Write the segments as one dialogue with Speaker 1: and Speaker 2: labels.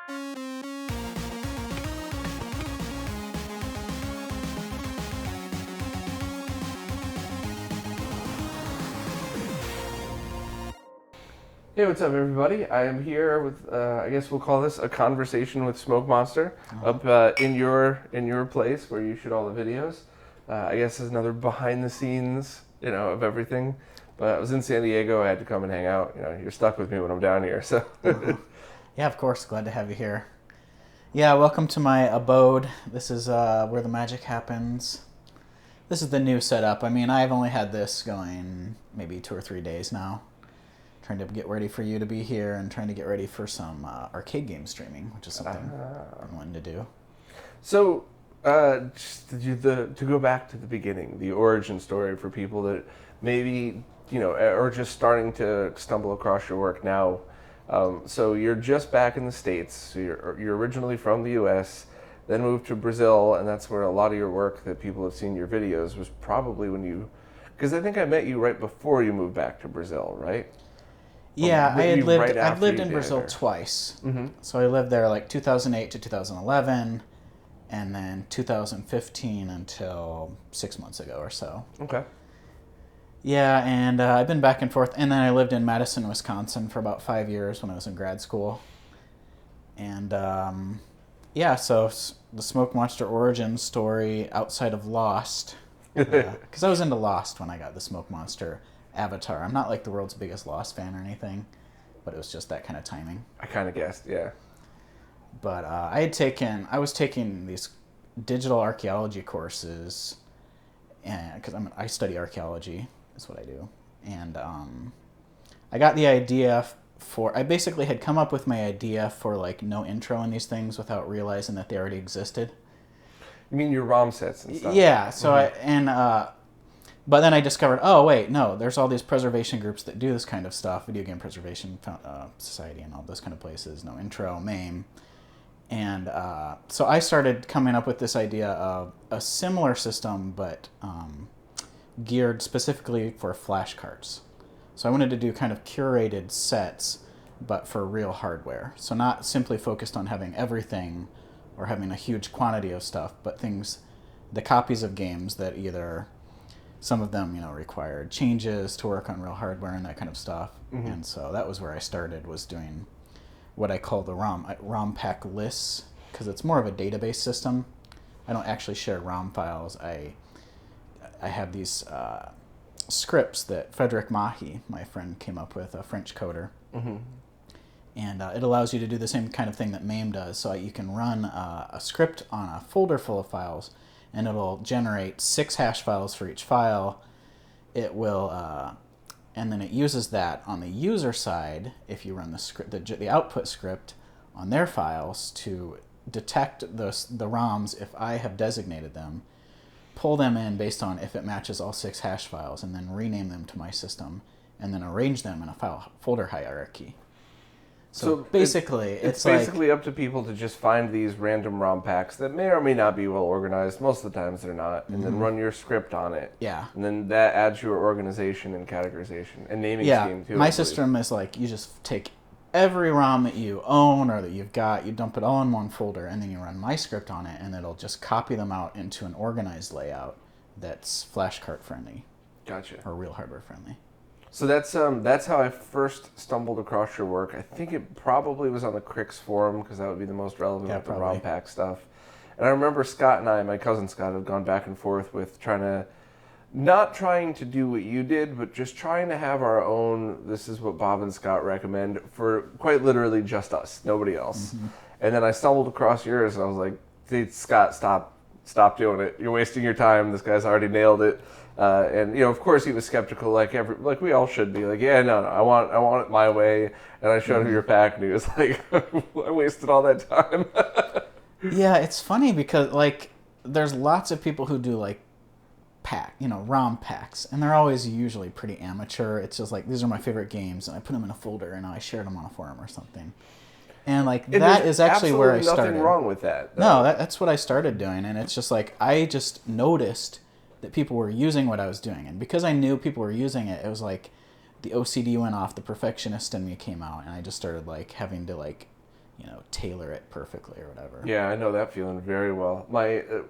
Speaker 1: Hey, what's up, everybody? I am here with, I guess we'll call this a conversation with Smokemonster up in your place where you shoot all the videos. I guess is another behind the scenes, of everything. But I was in San Diego. I had to come and hang out. You're stuck with me when I'm down here, so.
Speaker 2: Yeah, of course. Glad to have you here. Yeah, welcome to my abode. This is where the magic happens. This is the new setup. I mean, I've only had this going maybe 2 or 3 days now. Trying to get ready for you to be here and trying to get ready for some arcade game streaming, which is something I'm wanting to do.
Speaker 1: So, just to go back to the beginning, the origin story for people that maybe, are just starting to stumble across your work now. So you're just back in the States. So you're originally from the U.S., then moved to Brazil, and that's where a lot of your work that people have seen your videos was probably when you, because I think I met you right before you moved back to Brazil, right?
Speaker 2: Yeah, I've lived in
Speaker 1: did,
Speaker 2: Brazil
Speaker 1: or?
Speaker 2: twice.
Speaker 1: Mm-hmm.
Speaker 2: So I lived there like 2008 to 2011, and then 2015 until 6 months ago or so.
Speaker 1: Okay.
Speaker 2: Yeah, and I've been back and forth. And then I lived in Madison, Wisconsin for about 5 years when I was in grad school. And yeah, so the Smokemonster origin story outside of Lost. Because I was into Lost when I got the Smokemonster avatar. I'm not like the world's biggest Lost fan or anything, but it was just that kind of timing.
Speaker 1: I kind of guessed, yeah.
Speaker 2: But I was taking these digital archaeology courses, and because I study archaeology, is what I do, and I got the idea I basically had come up with my idea for like no intro in these things without realizing that they already existed.
Speaker 1: You mean your ROM sets and stuff?
Speaker 2: Yeah. So but then I discovered, oh wait, no, there's all these preservation groups that do this kind of stuff, Video Game Preservation Society and all those kind of places, no intro, MAME. And so I started coming up with this idea of a similar system, but geared specifically for flash cards. So I wanted to do kind of curated sets, but for real hardware. So not simply focused on having everything or having a huge quantity of stuff, but the copies of games that either some of them, required changes to work on real hardware and that kind of stuff. Mm-hmm. And so that was where I started, was doing what I call the ROM pack lists, because it's more of a database system. I don't actually share ROM files. I have these scripts that Frederic Mahi, my friend, came up with, a French coder. Mm-hmm. And it allows you to do the same kind of thing that MAME does. So you can run a script on a folder full of files, and it'll generate 6 hash files for each file. It will, and then it uses that on the user side, if you run the script, the output script on their files, to detect the ROMs if I have designated them, pull them in based on if it matches all 6 hash files, and then rename them to my system, and then arrange them in a folder hierarchy. So basically,
Speaker 1: it's basically up to people to just find these random ROM packs that may or may not be well organized. Most of the times they're not, and then run your script on it.
Speaker 2: Yeah.
Speaker 1: And then that adds your organization and categorization and naming scheme too.
Speaker 2: My system is like, you just take every ROM that you own or that you've got, you dump it all in one folder, and then you run my script on it, and it'll just copy them out into an organized layout that's flashcard friendly.
Speaker 1: Gotcha.
Speaker 2: Or real hardware friendly.
Speaker 1: So that's how I first stumbled across your work. I think it probably was on the Crix forum, because that would be the most relevant with the ROM pack stuff. And I remember Scott and my cousin Scott, have gone back and forth with not trying to do what you did, but just trying to have our own, this is what Bob and Scott recommend, for quite literally just us, nobody else. Mm-hmm. And then I stumbled across yours, and I was like, hey, Scott, stop doing it. You're wasting your time. This guy's already nailed it. And of course, he was skeptical, like we all should be. Like, yeah, no, I want it my way. And I showed him your pack, and he was like, I wasted all that time.
Speaker 2: Yeah, it's funny because there's lots of people who do ROM packs, and they're always usually pretty amateur. It's just like, these are my favorite games, and I put them in a folder, and I shared them on a forum or something. And that is actually where I started.
Speaker 1: Nothing wrong with that.
Speaker 2: No, that's what I started doing, and it's just like, I just noticed that people were using what I was doing. And because I knew people were using it, it was like the OCD went off, the perfectionist in me came out, and I just started having to tailor it perfectly or whatever.
Speaker 1: Yeah, I know that feeling very well.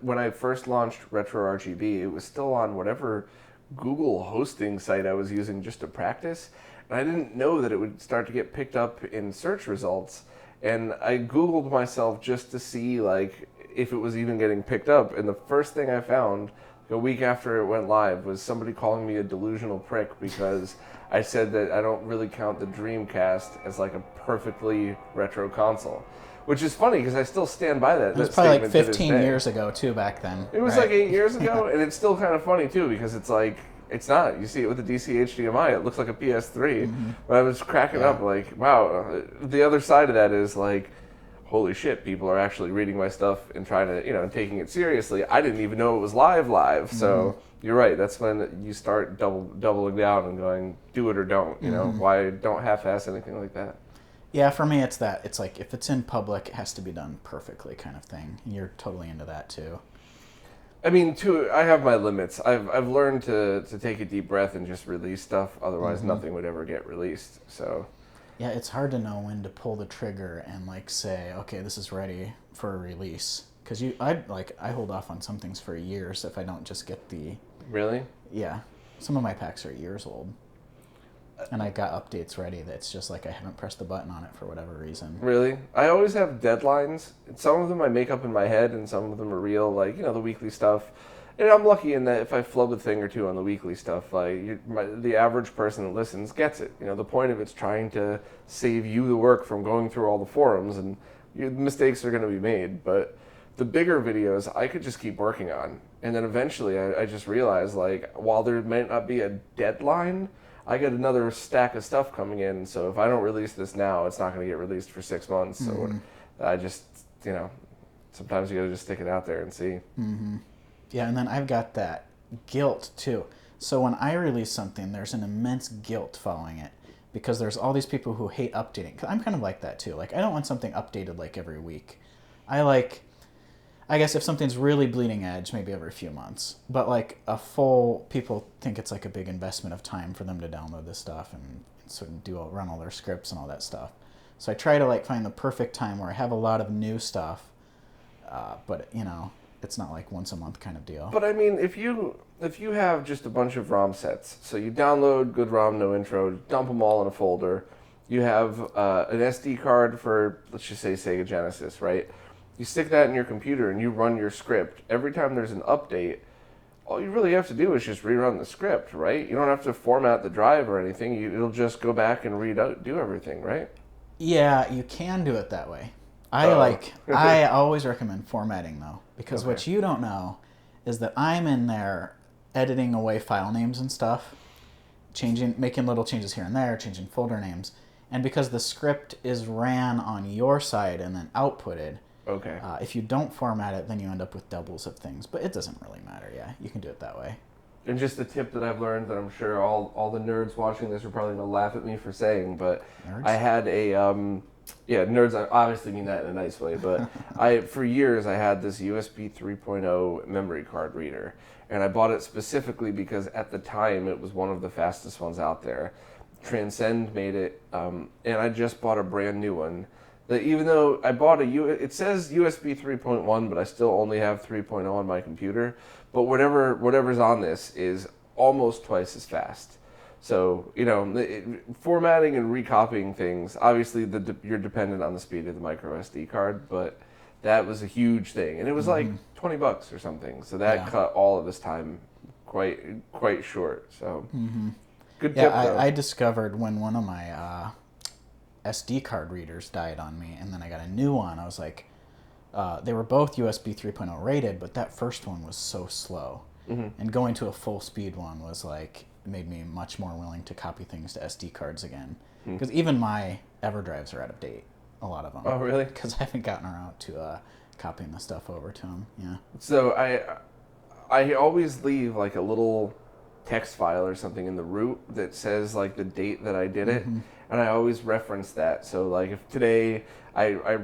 Speaker 1: When I first launched Retro RGB, it was still on whatever Google hosting site I was using just to practice, and I didn't know that it would start to get picked up in search results. And I Googled myself just to see like if it was even getting picked up, and the first thing I found a week after it went live was somebody calling me a delusional prick because I said that I don't really count the Dreamcast as like a perfectly retro console, which is funny because I still stand by that.
Speaker 2: It was probably like 15 years ago too back then.
Speaker 1: It was
Speaker 2: right?
Speaker 1: like 8 years ago, and it's still kind of funny too because it's like it's not. You see it with the DC HDMI, it looks like a PS3. But I was cracking up like, wow. The other side of that is like, holy shit, people are actually reading my stuff and trying to, and taking it seriously. I didn't even know it was live. So you're right. That's when you start doubling down and going, do it or don't. Why don't half-ass anything like that?
Speaker 2: Yeah, for me, it's that. It's like if it's in public, it has to be done perfectly, kind of thing. You're totally into that too.
Speaker 1: I mean, I have my limits. I've learned to take a deep breath and just release stuff. Otherwise, nothing would ever get released. So.
Speaker 2: Yeah, it's hard to know when to pull the trigger and like say, okay, this is ready for a release. Because I hold off on some things for years if I don't just get the.
Speaker 1: Really?
Speaker 2: Yeah, some of my packs are years old, and I got updates ready. That's just like I haven't pressed the button on it for whatever reason.
Speaker 1: Really? I always have deadlines. Some of them I make up in my head, and some of them are real, like the weekly stuff. And I'm lucky in that if I flub a thing or two on the weekly stuff, like the average person that listens gets it. The point of it's trying to save you the work from going through all the forums, and mistakes are going to be made. But the bigger videos, I could just keep working on. And then eventually I just realized, like, while there might not be a deadline, I get another stack of stuff coming in. So if I don't release this now, it's not going to get released for 6 months. So I just, sometimes you got to just stick it out there and see.
Speaker 2: Yeah, and then I've got that guilt too. So when I release something, there's an immense guilt following it because there's all these people who hate updating. 'Cause I'm kind of like that too. Like I don't want something updated like every week. I guess if something's really bleeding edge, maybe every few months. But like people think it's like a big investment of time for them to download this stuff and sort of run all their scripts and all that stuff. So I try to like find the perfect time where I have a lot of new stuff, but it's not like once a month kind of deal.
Speaker 1: But I mean, if you have just a bunch of ROM sets, so you download good ROM, no intro, dump them all in a folder. You have an SD card for, let's just say, Sega Genesis, right? You stick that in your computer and you run your script. Every time there's an update, all you really have to do is just rerun the script, right? You don't have to format the drive or anything. It'll just go back and do everything, right?
Speaker 2: Yeah, you can do it that way. I always recommend formatting though, because what you don't know is that I'm in there editing away file names and stuff, making little changes here and there, changing folder names, and because the script is ran on your side and then outputted.
Speaker 1: Okay.
Speaker 2: If you don't format it, then you end up with doubles of things, but it doesn't really matter. Yeah, you can do it that way.
Speaker 1: And just a tip that I've learned that I'm sure all the nerds watching this are probably going to laugh at me for saying, but
Speaker 2: Nerds?
Speaker 1: I had a nerds, I obviously mean that in a nice way, but for years I had this USB 3.0 memory card reader, and I bought it specifically because at the time it was one of the fastest ones out there. Transcend made it, and I just bought a brand new one. That even though I bought it says USB 3.1, but I still only have 3.0 on my computer. But whatever's on this is almost twice as fast. So, formatting and recopying things, obviously you're dependent on the speed of the micro SD card, but that was a huge thing. And it was like $20 or something. So that cut all of this time quite short. So, good tip, though.
Speaker 2: I discovered when one of my SD card readers died on me, and then I got a new one. I was like, they were both USB 3.0 rated, but that first one was so slow. And going to a full speed one was like, made me much more willing to copy things to SD cards again. Because even my EverDrives are out of date, a lot of them.
Speaker 1: Oh, really?
Speaker 2: Because I haven't gotten around to copying the stuff over to them. Yeah.
Speaker 1: So I always leave like a little text file or something in the root that says like the date that I did it, and I always reference that. So like if today I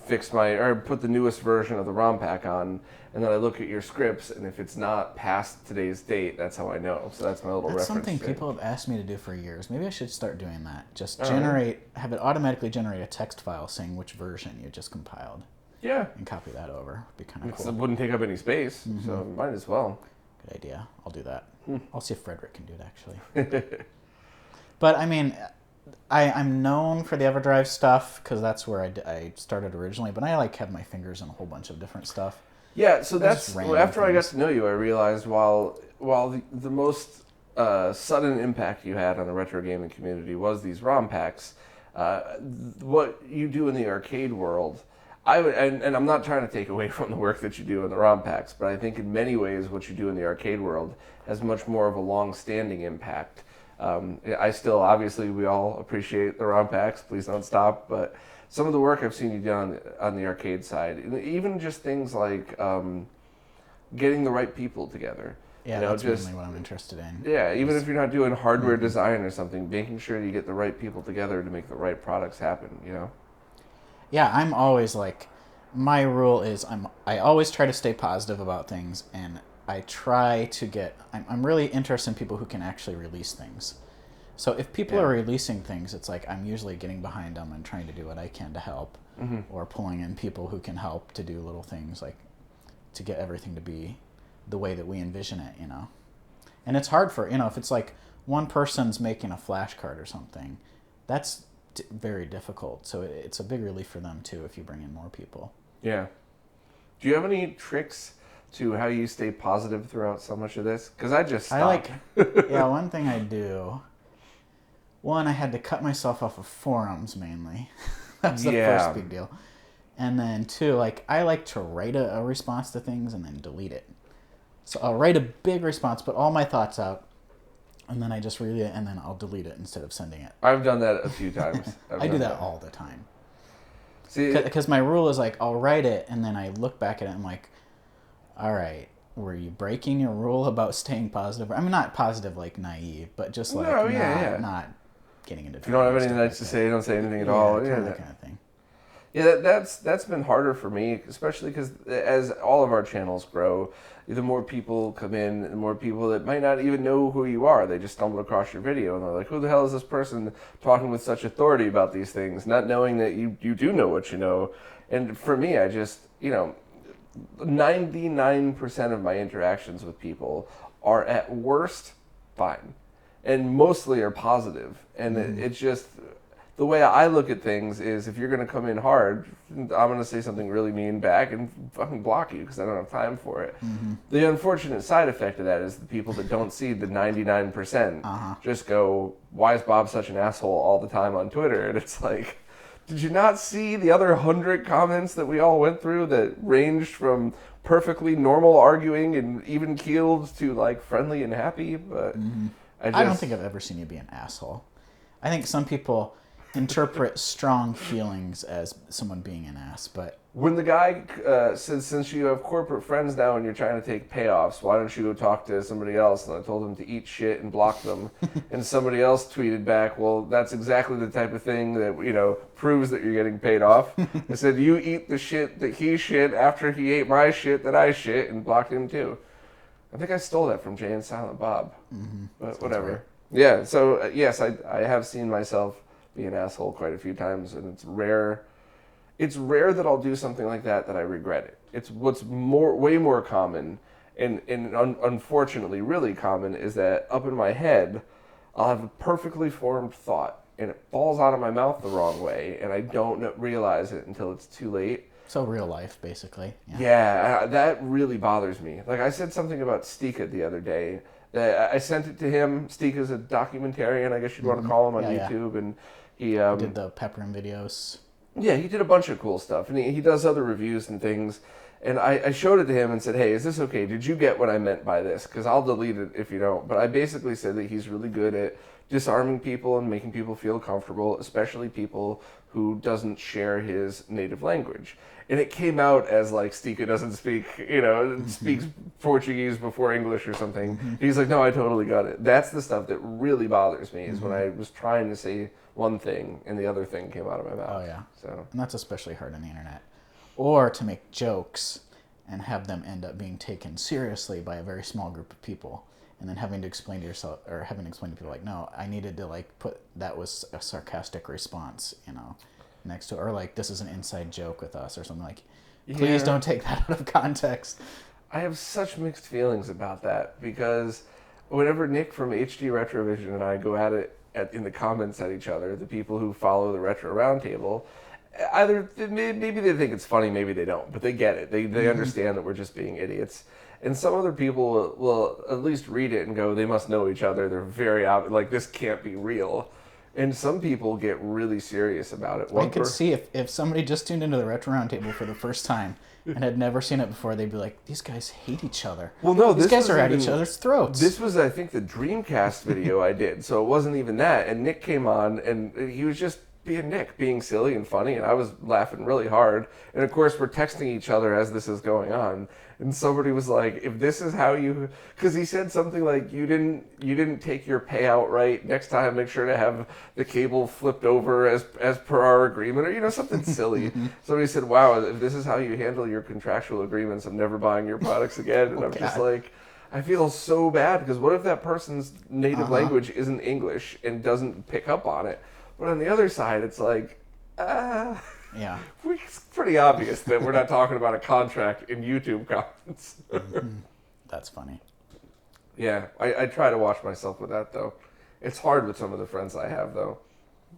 Speaker 1: fix or put the newest version of the ROM pack on, and then I look at your scripts, and if it's not past today's date, that's how I know. So that's my little reference.
Speaker 2: That's something
Speaker 1: thing.
Speaker 2: people have asked me to do for years. Maybe I should start doing that. Just have it automatically generate a text file saying which version you just compiled.
Speaker 1: Yeah.
Speaker 2: And copy that over. It'd be kind of cool.
Speaker 1: It wouldn't take up any space, so might as well.
Speaker 2: Good idea. I'll do that. I'll see if Frederick can do it, actually. But, I mean, I'm known for the EverDrive stuff because that's where I started originally, but I have my fingers in a whole bunch of different stuff.
Speaker 1: Yeah, so that's after I got to know you, I realized while the most sudden impact you had on the retro gaming community was these ROM packs, what you do in the arcade world, and I'm not trying to take away from the work that you do in the ROM packs, but I think in many ways what you do in the arcade world has much more of a long-standing impact. I still, obviously, we all appreciate the ROM packs. Please don't stop. But some of the work I've seen you do on the arcade side, even just things like getting the right people together.
Speaker 2: Yeah, that's mainly what I'm interested in.
Speaker 1: Yeah, even if you're not doing hardware design or something, making sure you get the right people together to make the right products happen,
Speaker 2: Yeah, I'm always my rule is I always try to stay positive about things, and I try to I'm really interested in people who can actually release things. So if people are releasing things, it's I'm usually getting behind them and trying to do what I can to help, or pulling in people who can help to do little things to get everything to be the way that we envision it, And it's hard for, if it's one person's making a flash card or something, that's very difficult. So it's a big relief for them too if you bring in more people.
Speaker 1: Yeah. Do you have any tricks to how you stay positive throughout so much of this? Because I just stopped.
Speaker 2: One thing I do. One, I had to cut myself off of forums mainly. That's the first big deal. And then two, I like to write a response to things and then delete it. So I'll write a big response, put all my thoughts out, and then I just read it, and then I'll delete it instead of sending it.
Speaker 1: I've done that a few times.
Speaker 2: I do that all the time. See, because my rule is I'll write it, and then I look back at it, and I'm all right, were you breaking your rule about staying positive? I mean, not positive naive, but just not getting into.
Speaker 1: If you don't have anything nice to say, don't say anything at all.
Speaker 2: Yeah, that kind of thing.
Speaker 1: Yeah, that's been harder for me, especially because as all of our channels grow, the more people come in, the more people that might not even know who you are. They just stumble across your video and they're like, who the hell is this person talking with such authority about these things, not knowing that you do know what you know. And for me, I just, 99% of my interactions with people are at worst fine and mostly are positive. And it's just, the way I look at things is if you're going to come in hard, I'm going to say something really mean back and fucking block you because I don't have time for it. The unfortunate side effect of that is the people that don't see the 99% just go, why is Bob such an asshole all the time on Twitter? And it's did you not see the other 100 comments that we all went through that ranged from perfectly normal arguing and even keeled to friendly and happy? But
Speaker 2: I don't think I've ever seen you be an asshole. I think some people interpret strong feelings as someone being an ass, but
Speaker 1: when the guy said, since you have corporate friends now and you're trying to take payoffs, why don't you go talk to somebody else? And I told him to eat shit and block them. And somebody else tweeted back, well, that's exactly the type of thing that, proves that you're getting paid off. I said, you eat the shit that he shit after he ate my shit that I shit, and blocked him too. I think I stole that from Jay and Silent Bob, but sounds whatever. Right. Yeah, so yes, I have seen myself be an asshole quite a few times, and it's rare. It's rare that I'll do something like that I regret it. It's what's way more common, and unfortunately really common, is that up in my head, I'll have a perfectly formed thought, and it falls out of my mouth the wrong way, and I don't realize it until it's too late.
Speaker 2: So real life, basically.
Speaker 1: Yeah, that really bothers me. I said something about Stika the other day. I sent it to him. Stika's a documentarian, I guess you'd want to call him, on YouTube, and he
Speaker 2: did the Pepperin videos.
Speaker 1: Yeah, he did a bunch of cool stuff, and he does other reviews and things. And I showed it to him and said, hey, is this okay? Did you get what I meant by this? Because I'll delete it if you don't. But I basically said that he's really good at disarming people and making people feel comfortable, especially people who doesn't share his native language. And it came out as like Stika doesn't speak, speaks Portuguese before English or something. He's like, no, I totally got it. That's the stuff that really bothers me is when I was trying to say one thing and the other thing came out of my mouth.
Speaker 2: Oh, yeah.
Speaker 1: So,
Speaker 2: and that's especially hard on the internet. Or to make jokes and have them end up being taken seriously by a very small group of people. And then having to explain to yourself, or having to explain to people like, no, I needed to like put, that was a sarcastic response, next to, or like, this is an inside joke with us or something like, please don't take that out of context.
Speaker 1: I have such mixed feelings about that because whenever Nick from HD Retrovision and I go at it in the comments at each other, the people who follow the Retro Roundtable, either maybe they think it's funny, maybe they don't, but they get it. They understand that we're just being idiots. And some other people will at least read it and go, they must know each other. They're very out, like, this can't be real. And some people get really serious about it.
Speaker 2: I could see if somebody just tuned into the Retro Roundtable for the first time and had never seen it before, they'd be like, these guys hate each other.
Speaker 1: Well, no,
Speaker 2: these guys are at each other's throats.
Speaker 1: This was, I think, the Dreamcast video I did, so it wasn't even that. And Nick came on, and he was just being Nick, being silly and funny, and I was laughing really hard. And of course, we're texting each other as this is going on. And somebody was like, if this is how you, because he said something like, you didn't take your payout right. Next time, make sure to have the cable flipped over as per our agreement, or something silly. Somebody said, wow, if this is how you handle your contractual agreements, I'm never buying your products again. And I'm just like, I feel so bad, because what if that person's native language isn't English and doesn't pick up on it? But on the other side, it's like,
Speaker 2: yeah,
Speaker 1: it's pretty obvious that we're not talking about a contract in YouTube comments.
Speaker 2: That's funny.
Speaker 1: Yeah, I try to watch myself with that, though. It's hard with some of the friends I have, though.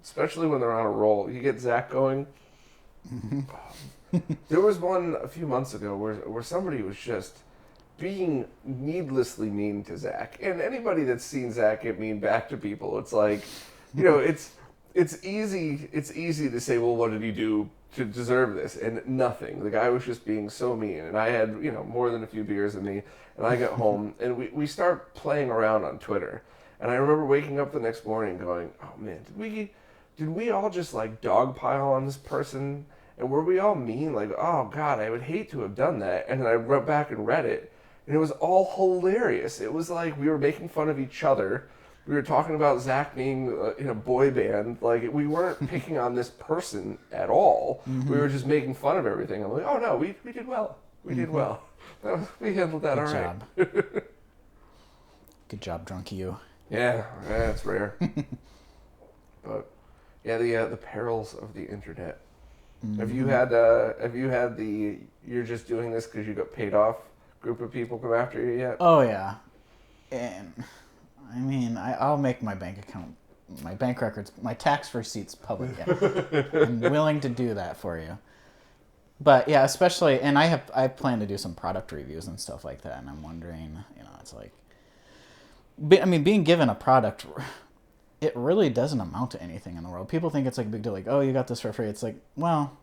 Speaker 1: Especially when they're on a roll. You get Zach going. There was one a few months ago where somebody was just being needlessly mean to Zach. And anybody that's seen Zach get mean back to people, it's like, it's easy to say, well, what did he do to deserve this? And nothing. The guy was just being so mean. And I had, more than a few beers in me. And I got home, and we start playing around on Twitter. And I remember waking up the next morning going, oh, man, did we all just, like, dogpile on this person? And were we all mean? Like, oh, God, I would hate to have done that. And then I went back and read it. And it was all hilarious. It was like we were making fun of each other. We were talking about Zach being in a boy band. Like, we weren't picking on this person at all. We were just making fun of everything. I'm like, oh, no, we did well. We did well. We handled that all right.
Speaker 2: Good job. Good job, drunk you.
Speaker 1: Yeah, it's rare. But, yeah, the perils of the internet. Have you had the you're just doing this because you got paid off group of people come after you yet?
Speaker 2: Oh, yeah. And I mean, I'll make my bank account, my bank records, my tax receipts public. Yeah. I'm willing to do that for you. But yeah, especially, and I plan to do some product reviews and stuff like that, and I'm wondering, it's like, I mean, being given a product, it really doesn't amount to anything in the world. People think it's like a big deal, like, oh, you got this for free. It's like, well,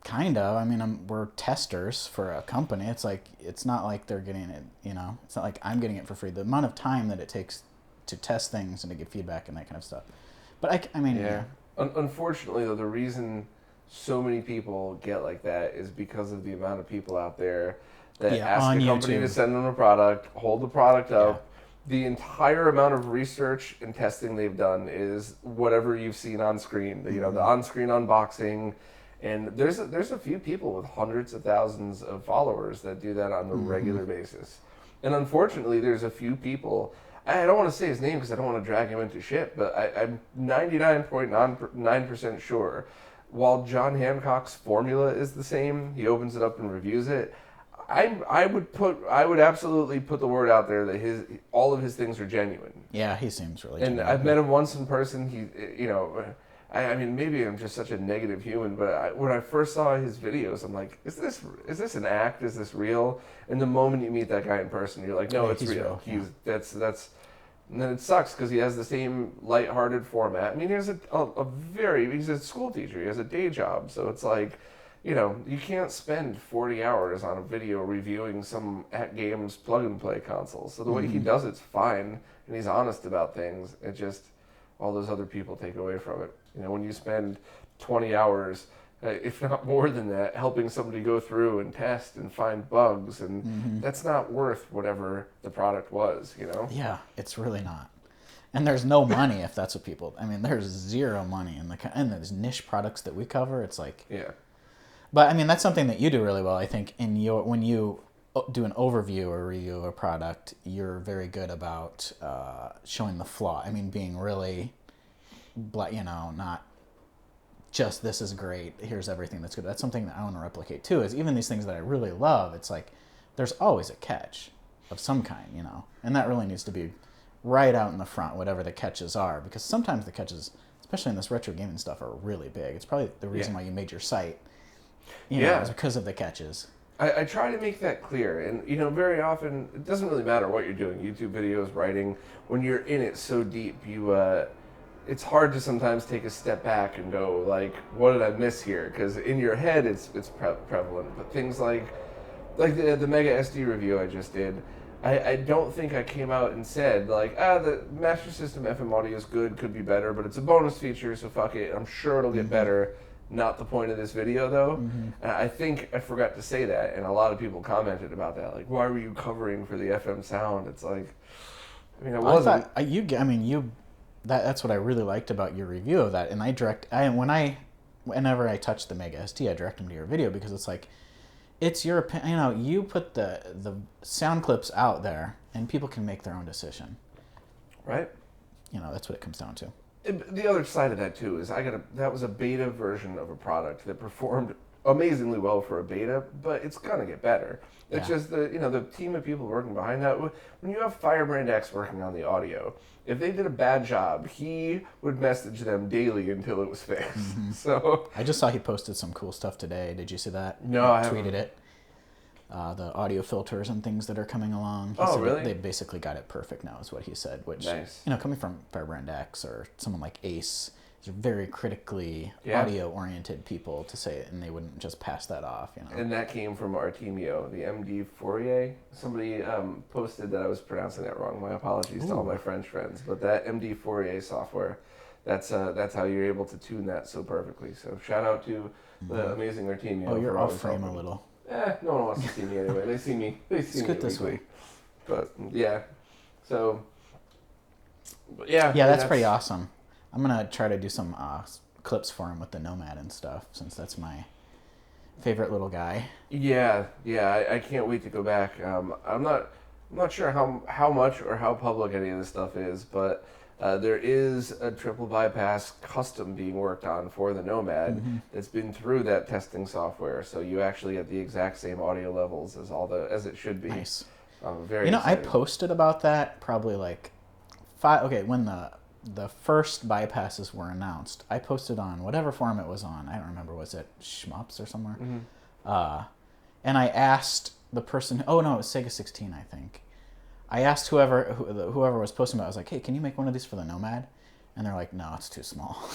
Speaker 2: kind of. I mean, we're testers for a company. It's like, it's not like they're getting it, it's not like I'm getting it for free. The amount of time that it takes to test things and to give feedback and that kind of stuff. But I mean,
Speaker 1: yeah. Unfortunately, though, the reason so many people get like that is because of the amount of people out there that ask the company to send them a product, hold the product up. The entire amount of research and testing they've done is whatever you've seen on screen. The on-screen unboxing. And there's a few people with hundreds of thousands of followers that do that on a regular basis. And unfortunately, there's a few people, I don't want to say his name because I don't want to drag him into shit, but I'm 99.9% sure, while John Hancock's formula is the same, he opens it up and reviews it, I would absolutely put the word out there that all of his things are genuine.
Speaker 2: Yeah, he seems really
Speaker 1: genuine.
Speaker 2: And
Speaker 1: I've met him once in person. I mean, maybe I'm just such a negative human, but when I first saw his videos, I'm like, is this an act? Is this real? And the moment you meet that guy in person, you're like, no, it's real. That's. And then it sucks because he has the same lighthearted format. I mean, he's he's a school teacher. He has a day job, so it's like, you can't spend 40 hours on a video reviewing some at-games plug-and-play console. So the way he does it's fine, and he's honest about things. It just, all those other people take away from it. When you spend 20 hours, if not more than that, helping somebody go through and test and find bugs, and that's not worth whatever the product was, you know?
Speaker 2: Yeah, it's really not. And there's no money if that's what people. I mean, there's zero money in and there's niche products that we cover. It's like,
Speaker 1: yeah.
Speaker 2: But I mean, that's something that you do really well. I think when you do an overview or review of a product, you're very good about showing the flaw. I mean, being really, not just this is great. Here's everything that's good. That's something that I want to replicate too. Is even these things that I really love. It's like there's always a catch of some kind, and that really needs to be right out in the front, whatever the catches are, because sometimes the catches, especially in this retro gaming stuff, are really big. It's probably the reason why you made your site. Is because of the catches.
Speaker 1: I try to make that clear, and very often it doesn't really matter what you're doing, YouTube videos, writing. When you're in it so deep, it's hard to sometimes take a step back and go like, what did I miss here? Because in your head it's prevalent, but things like the Mega SD review I just did, I don't think I came out and said like, the Master System FM audio is good, could be better, but it's a bonus feature, so fuck it. I'm sure it'll get better. Not the point of this video, though. And I think I forgot to say that, and a lot of people commented about that. Like, why were you covering for the FM sound? It's like, I mean, I wasn't.
Speaker 2: That's what I really liked about your review of that. And whenever I touch the Mega SD, I direct them to your video because it's like, it's your opinion. You put the sound clips out there, and people can make their own decision.
Speaker 1: Right.
Speaker 2: That's what it comes down to.
Speaker 1: The other side of that too is that was a beta version of a product that performed amazingly well for a beta, but it's gonna get better. It's just the team of people working behind that. When you have Firebrand X working on the audio, if they did a bad job, he would message them daily until it was fixed. So
Speaker 2: I just saw he posted some cool stuff today. Did you see that?
Speaker 1: No, I
Speaker 2: tweeted it. The audio filters and things that are coming along. He said
Speaker 1: really?
Speaker 2: They basically got it perfect now, is what he said. Which,
Speaker 1: nice.
Speaker 2: Coming from Firebrand X or someone like Ace, these are very critically audio-oriented people to say it, and they wouldn't just pass that off.
Speaker 1: And that came from Artemio, the MD Fourier. Somebody posted that I was pronouncing that wrong. My apologies to all my French friends. But that MD Fourier software, that's how you're able to tune that so perfectly. So shout out to the amazing Artemio.
Speaker 2: Oh, you're off frame a little.
Speaker 1: No one wants to see me anyway. They see me. It's
Speaker 2: good this way.
Speaker 1: But yeah, so yeah.
Speaker 2: Yeah, that's pretty awesome. I'm gonna try to do some clips for him with the Nomad and stuff, since that's my favorite little guy.
Speaker 1: Yeah. I can't wait to go back. I'm not sure how much or how public any of this stuff is, but there is a triple bypass custom being worked on for the Nomad that's been through that testing software, so you actually get the exact same audio levels as it should be.
Speaker 2: Nice.
Speaker 1: Very exciting.
Speaker 2: I posted about that probably like when the first bypasses were announced. I posted on whatever forum it was on. I don't remember, was it Shmups or somewhere? And I asked the person. Oh no, it was Sega 16, I think. I asked whoever was posting about it, I was like, hey, can you make one of these for the Nomad? And they're like, no, it's too small.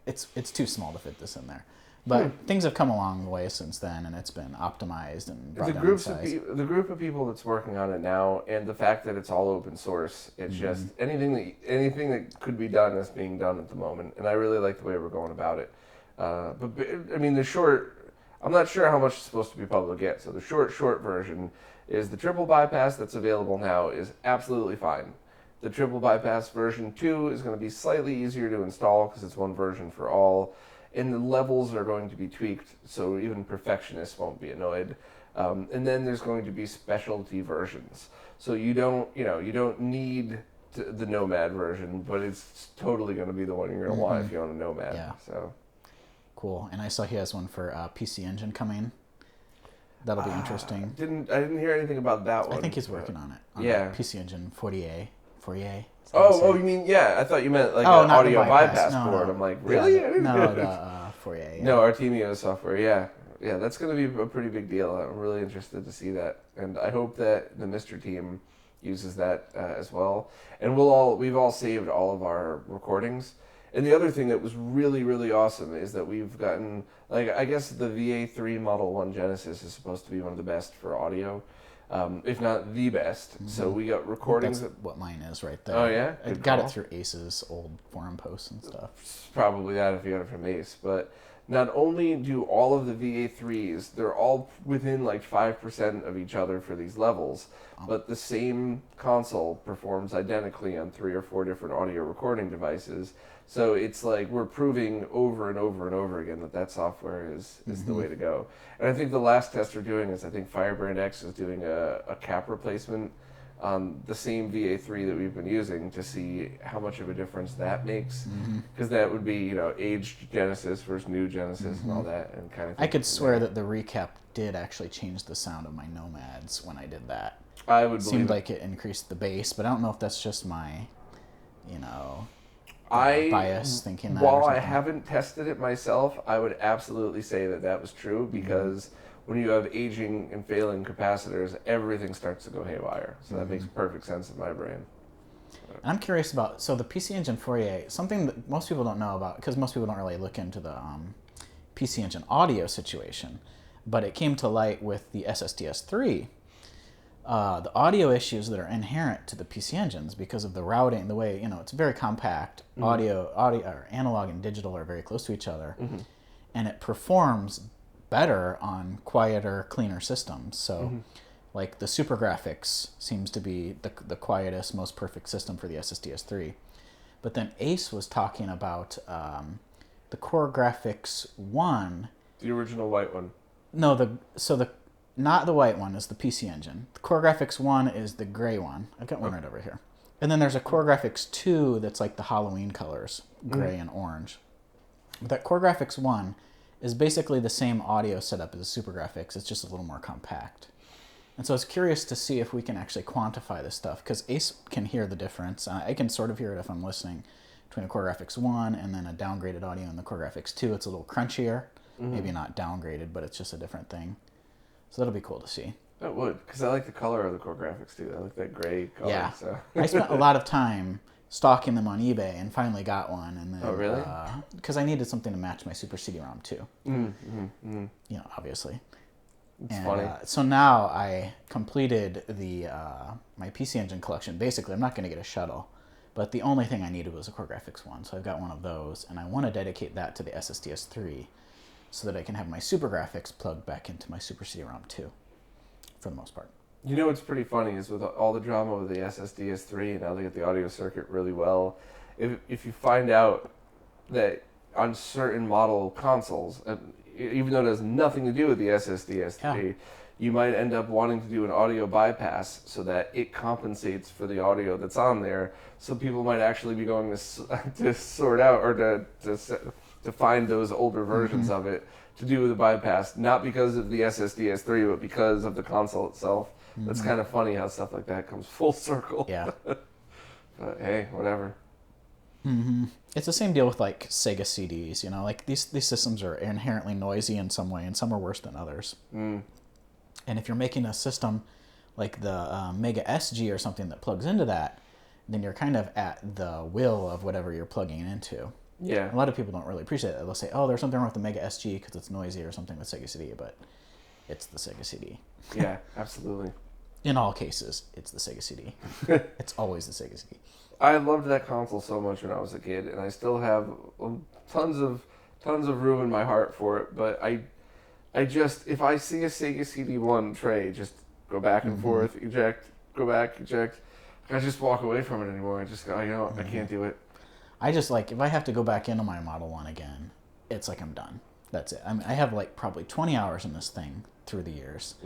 Speaker 2: it's too small to fit this in there. But things have come a long way since then, and it's been optimized and brought down in size.
Speaker 1: The group of people that's working on it now, and the fact that it's all open source, it's just anything that could be done is being done at the moment, and I really like the way we're going about it. But I mean, I'm not sure how much is supposed to be public yet, so the short version is the triple bypass that's available now is absolutely fine. The triple bypass version 2 is going to be slightly easier to install because it's one version for all, and the levels are going to be tweaked so even perfectionists won't be annoyed. And then there's going to be specialty versions, so you don't need the Nomad version, but it's totally going to be the one you're going to want if you want a Nomad.
Speaker 2: Yeah.
Speaker 1: So
Speaker 2: cool. And I saw he has one for PC Engine coming. That'll be interesting.
Speaker 1: I didn't hear anything about that one.
Speaker 2: I think he's working on it. PC Engine 40A.
Speaker 1: Oh, you mean, I thought you meant like an audio bypass board. I'm like, really?
Speaker 2: The 40A.
Speaker 1: No, Artemio software, yeah, that's going to be a pretty big deal. I'm really interested to see that, and I hope that the Mr. team uses that as well. And we've all saved all of our recordings. And the other thing that was really, really awesome is that we've gotten, I guess the VA3 Model 1 Genesis is supposed to be one of the best for audio. if not the best. Mm-hmm. So we got recordings.
Speaker 2: That's what mine is right there.
Speaker 1: Oh yeah,
Speaker 2: I got it through Ace's old forum posts and stuff.
Speaker 1: It's probably that if you got it from Ace, but not only do all of the VA3s, they're all within like 5% of each other for these levels, but the same console performs identically on 3 or 4 different audio recording devices. So it's like we're proving over and over and over again that software is the way to go. And I think the last test we're doing is I think Firebrand X is doing a cap replacement on the same VA3 that we've been using to see how much of a difference that makes, because that would be aged Genesis versus new Genesis and all that, and kind of.
Speaker 2: I could swear that the recap did actually change the sound of my Nomads when I did that.
Speaker 1: I would
Speaker 2: seemed like it increased the bass, but I don't know if that's just my, bias thinking that.
Speaker 1: While I haven't tested it myself, I would absolutely say that was true, because when you have aging and failing capacitors, everything starts to go haywire. So that makes perfect sense in my brain.
Speaker 2: And I'm curious about, so the PC Engine Fourier, something that most people don't know about, because most people don't really look into the PC Engine audio situation, but it came to light with the SSDS3. The audio issues that are inherent to the PC engines because of the routing, the way, it's very compact. Audio, or analog and digital are very close to each other. And it performs better on quieter, cleaner systems. So like the Super Graphics seems to be the quietest, most perfect system for the SSDS3. But then Ace was talking about the Core Graphics 1.
Speaker 1: The original white one.
Speaker 2: No, not the white one is the PC Engine. The Core Graphics 1 is the gray one. I've got one right over here. And then there's a Core Graphics 2 that's like the Halloween colors, gray and orange. But that Core Graphics 1 is basically the same audio setup as the Super Graphics. It's just a little more compact. And so I was curious to see if we can actually quantify this stuff, because Ace can hear the difference. I can sort of hear it if I'm listening between a Core Graphics 1 and then a downgraded audio in the Core Graphics 2. It's a little crunchier. Maybe not downgraded, but it's just a different thing. So that'll be cool to see.
Speaker 1: It would, because I like the color of the Core Graphics too. I like that gray color.
Speaker 2: Yeah.
Speaker 1: So.
Speaker 2: I spent a lot of time stalking them on eBay and finally got one. And then,
Speaker 1: oh, really?
Speaker 2: Because I needed something to match my Super CD-ROM too. Obviously.
Speaker 1: It's funny.
Speaker 2: So now I completed my PC Engine collection. Basically, I'm not going to get a shuttle, but the only thing I needed was a Core Graphics 1. So I've got one of those, and I want to dedicate that to the SSDS3 so that I can have my Super Graphics plugged back into my Super CD-ROM 2, for the most part.
Speaker 1: You know what's pretty funny is with all the drama with the SSDS3, and now they get the audio circuit really well, if you find out that on certain model consoles, even though it has nothing to do with the SSDS3, you might end up wanting to do an audio bypass so that it compensates for the audio that's on there. So people might actually be going to sort out or to find those older versions of it to do the bypass, not because of the SSDS3, but because of the console itself. That's kind of funny how stuff like that comes full circle.
Speaker 2: Yeah.
Speaker 1: But hey, whatever.
Speaker 2: It's the same deal with like Sega CDs, like these systems are inherently noisy in some way, and some are worse than others. And if you're making a system like the Mega SG or something that plugs into that, then you're kind of at the will of whatever you're plugging it into.
Speaker 1: Yeah.
Speaker 2: A lot of people don't really appreciate that. They'll say, oh, there's something wrong with the Mega SG because it's noisy or something with Sega CD, but it's the Sega CD.
Speaker 1: Yeah, absolutely.
Speaker 2: In all cases, it's the Sega CD. It's always the Sega CD.
Speaker 1: I loved that console so much when I was a kid, and I still have tons of room in my heart for it. But I just, if I see a Sega CD1 tray, just go back and forth, eject, go back, eject. I just walk away from it anymore. I just go, I can't do it.
Speaker 2: I just if I have to go back into my Model 1 again, it's like I'm done. That's it. I mean, I have probably 20 hours in this thing through the years.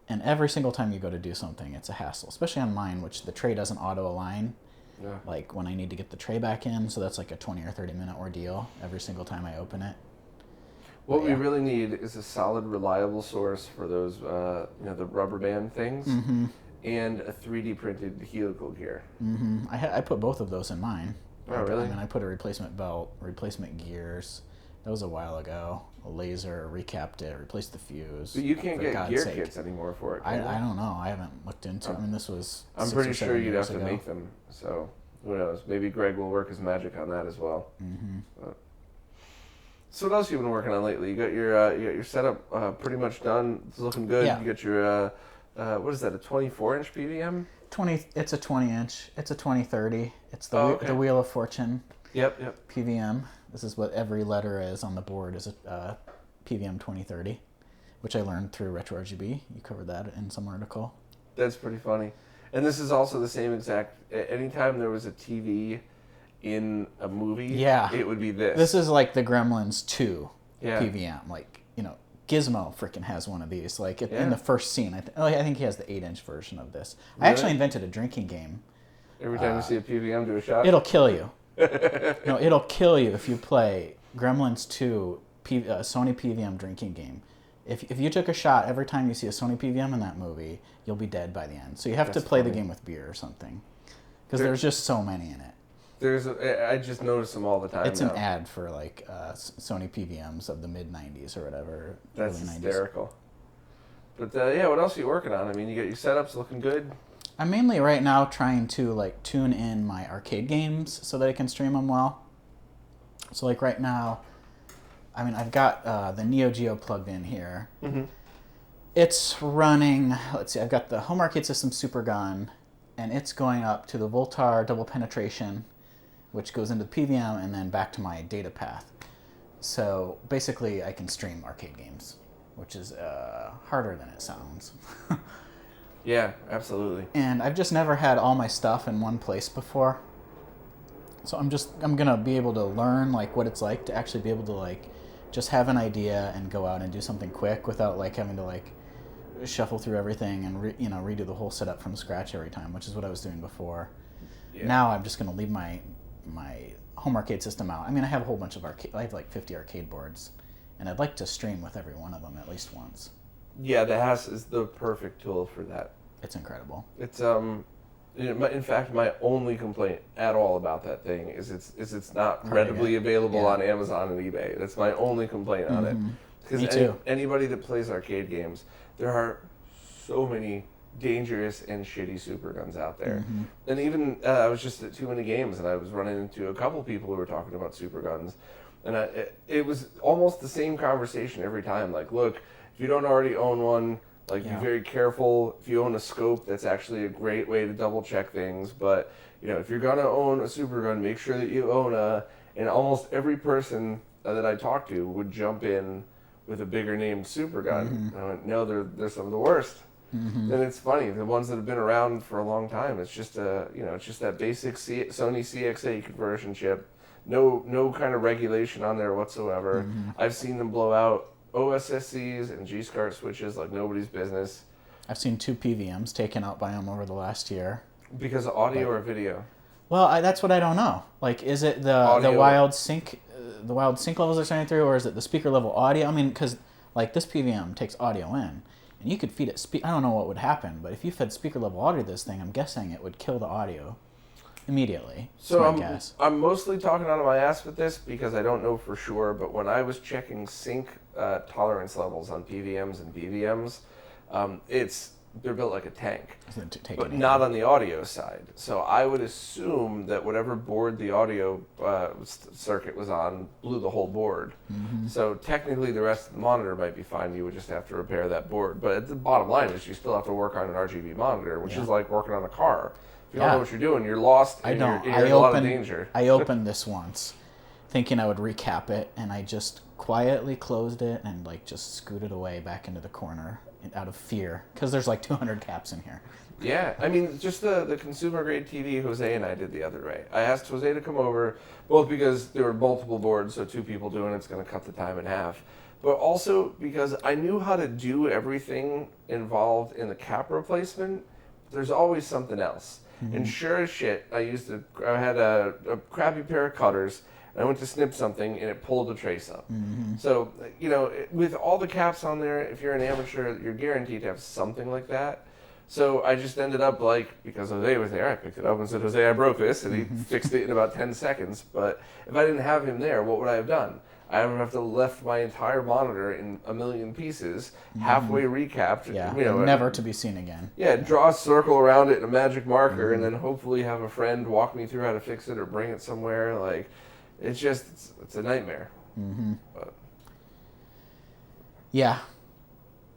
Speaker 2: And every single time you go to do something, it's a hassle, especially on mine, which the tray doesn't auto-align.
Speaker 1: Yeah.
Speaker 2: Like when I need to get the tray back in, so that's like a 20 or 30-minute ordeal every single time I open it.
Speaker 1: What we really need is a solid, reliable source for those, the rubber band things, and a 3D printed helical gear.
Speaker 2: I put both of those in mine.
Speaker 1: Oh, really?
Speaker 2: I mean, I put a replacement belt, replacement gears. That was a while ago. A laser, recapped it, replaced the fuse.
Speaker 1: But you can't get gear kits anymore for it.
Speaker 2: I don't know. I haven't looked into it. I mean, this was
Speaker 1: I'm pretty sure you'd have to make them. So who knows? Maybe Greg will work his magic on that as well. So what else have you been working on lately? You got your setup pretty much done. It's looking good.
Speaker 2: Yeah.
Speaker 1: You got your what is that? A 24-inch PVM?
Speaker 2: It's a 20-inch. It's a 2030. It's the Wheel of Fortune.
Speaker 1: Yep.
Speaker 2: PVM. This is what every letter is on the board is a PVM 2030, which I learned through RetroRGB. You covered that in some article.
Speaker 1: That's pretty funny. And this is also the same exact. Anytime there was a TV in a movie, it would be this.
Speaker 2: This is like the Gremlins 2
Speaker 1: Yeah.
Speaker 2: PVM. Like, Gizmo freaking has one of these. Like in the first scene, I think he has the 8-inch version of this. Really? I actually invented a drinking game.
Speaker 1: Every time you see a PVM do a shot?
Speaker 2: It'll kill you. No, it'll kill you if you play Gremlins 2 Sony PVM drinking game. If you took a shot every time you see a Sony PVM in that movie, you'll be dead by the end. So you have to play the game with beer or something. Because there's just so many in it.
Speaker 1: I just notice them all the time.
Speaker 2: It's an ad for like Sony PVMs of the mid-90s or whatever.
Speaker 1: That's
Speaker 2: early 90s.
Speaker 1: hysterical. But what else are you working on? I mean, you got your setups looking good?
Speaker 2: I'm mainly right now trying to like tune in my arcade games so that I can stream them well. So like right now, I mean, I've got the Neo Geo plugged in here.
Speaker 1: Mm-hmm.
Speaker 2: It's running, let's see, I've got the home arcade system Super Gun, and it's going up to the Voltar double penetration, which goes into the PVM and then back to my data path. So basically I can stream arcade games, which is harder than it sounds.
Speaker 1: Yeah, absolutely.
Speaker 2: And I've just never had all my stuff in one place before. So I'm going to be able to learn like what it's like to actually be able to like just have an idea and go out and do something quick without like having to like shuffle through everything and redo the whole setup from scratch every time, which is what I was doing before. Yeah. Now I'm just going to leave my home arcade system out. I mean, I have a whole bunch of I have like 50 arcade boards, and I'd like to stream with every one of them at least once.
Speaker 1: Yeah, the HAS is the perfect tool for that.
Speaker 2: It's incredible.
Speaker 1: It's in fact, my only complaint at all about that thing is it's not readily available on Amazon and eBay. That's my only complaint on it. Because anybody that plays arcade games, there are so many dangerous and shitty super guns out there. Mm-hmm. And even I was just at too many games, and I was running into a couple people who were talking about super guns, and it was almost the same conversation every time. Like, look, if you don't already own one, like, be very careful. If you own a scope, that's actually a great way to double check things. But, if you're going to own a super gun, make sure that you own and almost every person that I talked to would jump in with a bigger named super gun. Mm-hmm. And I went, no, they're some of the worst. Mm-hmm. And it's funny, the ones that have been around for a long time, it's just it's just that basic Sony CX8 conversion chip. No kind of regulation on there whatsoever. Mm-hmm. I've seen them blow out OSSCs and G-SCART switches like nobody's business.
Speaker 2: I've seen 2 PVMs taken out by them over the last year.
Speaker 1: Because of audio or video?
Speaker 2: Well, that's what I don't know. Like, is it the wild sync levels they're sending through, or is it the speaker level audio? I mean, because like this PVM takes audio in, and you could feed it. I don't know what would happen, but if you fed speaker level audio to this thing, I'm guessing it would kill the audio immediately.
Speaker 1: So I'm mostly talking out of my ass with this because I don't know for sure, but when I was checking sync tolerance levels on PVMs and BVMs, they're built like a tank, but not on the audio side. So I would assume that whatever board the audio circuit was on blew the whole board. Mm-hmm. So technically the rest of the monitor might be fine. You would just have to repair that board. But the bottom line is you still have to work on an RGB monitor, which is like working on a car. If you don't know what you're doing, you're lost and you're in a lot of danger.
Speaker 2: I opened this once thinking I would recap it, and I just quietly closed it and like just scooted away back into the corner out of fear, because there's like 200 caps in here.
Speaker 1: Yeah, I mean, just the consumer grade TV Jose and I did the other way. I asked Jose to come over, both because there were multiple boards, so 2 people doing it's going to cut the time in half, but also because I knew how to do everything involved in the cap replacement. There's always something else. Mm-hmm. And sure as shit, I had a crappy pair of cutters, and I went to snip something, and it pulled the trace up. Mm-hmm. So, with all the caps on there, if you're an amateur, you're guaranteed to have something like that. So I just ended up because Jose was there, I picked it up and said, Jose, I broke this, and he fixed it in about 10 seconds. But if I didn't have him there, what would I have done? I would have to left my entire monitor in a million pieces, halfway recapped.
Speaker 2: Yeah, never to be seen again.
Speaker 1: Yeah, draw a circle around it in a magic marker, and then hopefully have a friend walk me through how to fix it or bring it somewhere. Like, it's a nightmare.
Speaker 2: Mm-hmm. Yeah.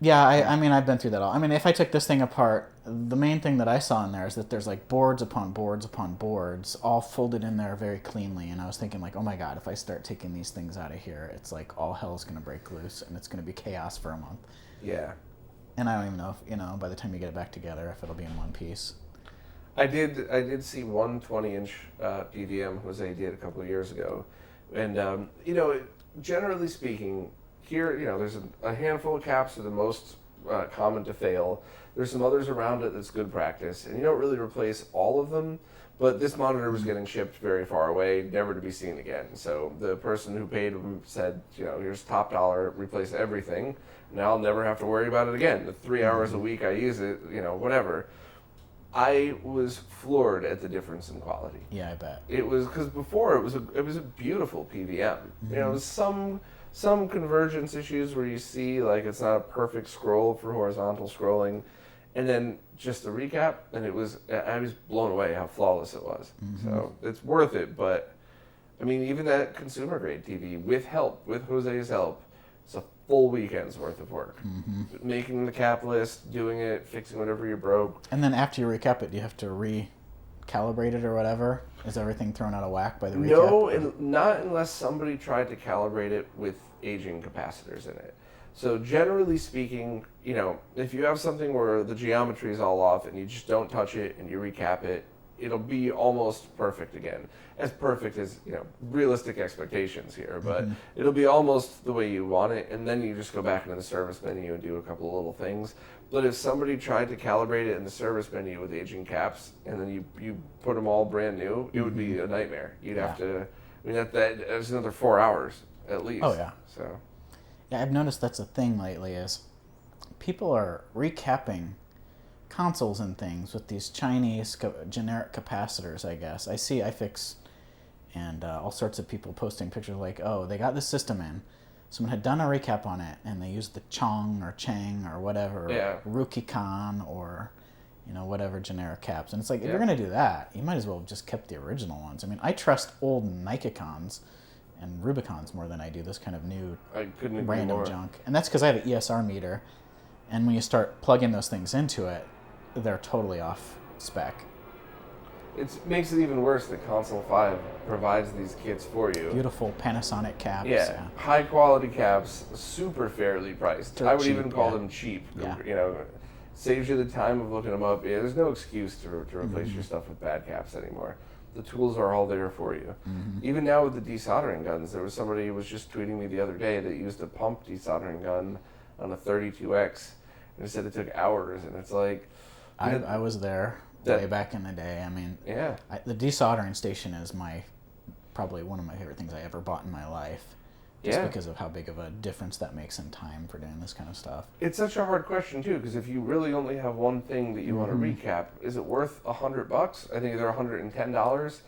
Speaker 2: Yeah, I mean, I've been through that all. I mean, if I took this thing apart, the main thing that I saw in there is that there's like boards upon boards upon boards, all folded in there very cleanly. And I was thinking, like, oh my God, if I start taking these things out of here, it's like all hell's going to break loose and it's going to be chaos for a month.
Speaker 1: Yeah.
Speaker 2: And I don't even know if, by the time you get it back together, if it'll be in one piece.
Speaker 1: I did see one 20-inch PVM Jose did a couple of years ago. And, generally speaking, here, there's a handful of caps that are the most common to fail. There's some others around it that's good practice. And you don't really replace all of them, but this monitor was getting shipped very far away, never to be seen again. So the person who paid them said, here's top dollar, replace everything. Now I'll never have to worry about it again. The 3 hours a week I use it, whatever. I was floored at the difference in quality.
Speaker 2: Yeah, I bet.
Speaker 1: It was because before it was a beautiful PVM. Some convergence issues where you see like it's not a perfect scroll for horizontal scrolling, and then just the recap, and I was blown away how flawless it was. So it's worth it. But I mean, even that consumer grade TV with Jose's help, it's a full weekend's worth of work. Making the cap list, doing it, fixing whatever you broke.
Speaker 2: And then after you recap it, do you have to recalibrate it or whatever? Is everything thrown out of whack by the recap?
Speaker 1: No, and not unless somebody tried to calibrate it with aging capacitors in it. So generally speaking, if you have something where the geometry is all off and you just don't touch it and you recap it, it'll be almost perfect again. As perfect as, realistic expectations here, but it'll be almost the way you want it, and then you just go back into the service menu and do a couple of little things. But if somebody tried to calibrate it in the service menu with aging caps, and then you put them all brand new, it would be a nightmare. You'd have to, that's another 4 hours at least.
Speaker 2: Oh, yeah.
Speaker 1: So.
Speaker 2: Yeah, I've noticed that's a thing lately is people are recapping consoles and things with these Chinese generic capacitors, I guess. I see iFix and all sorts of people posting pictures like, oh, they got this system in. Someone had done a recap on it, and they used the Chang or whatever, Rukicon or, whatever generic caps. And it's like, if you're going to do that, you might as well have just kept the original ones. I mean, I trust old Nikicons and Rubicons more than I do this kind of new random junk. And that's because I have an ESR meter, and when you start plugging those things into it, they're totally off spec.
Speaker 1: It makes it even worse that Console 5 provides these kits for you.
Speaker 2: Beautiful Panasonic caps.
Speaker 1: Yeah. High quality caps, super fairly priced. I would even call them cheap.
Speaker 2: Yeah.
Speaker 1: Saves you the time of looking them up. Yeah, there's no excuse to replace your stuff with bad caps anymore. The tools are all there for you. Even now with the desoldering guns, there was somebody who was just tweeting me the other day that used a pump desoldering gun on a 32X, and it said it took hours, and it's like...
Speaker 2: I was there way back in the day. I mean, the desoldering station is probably one of my favorite things I ever bought in my life. Just because of how big of a difference that makes in time for doing this kind of stuff.
Speaker 1: It's such a hard question too, because if you really only have one thing that you want to recap, is it worth $100? I think they're $110.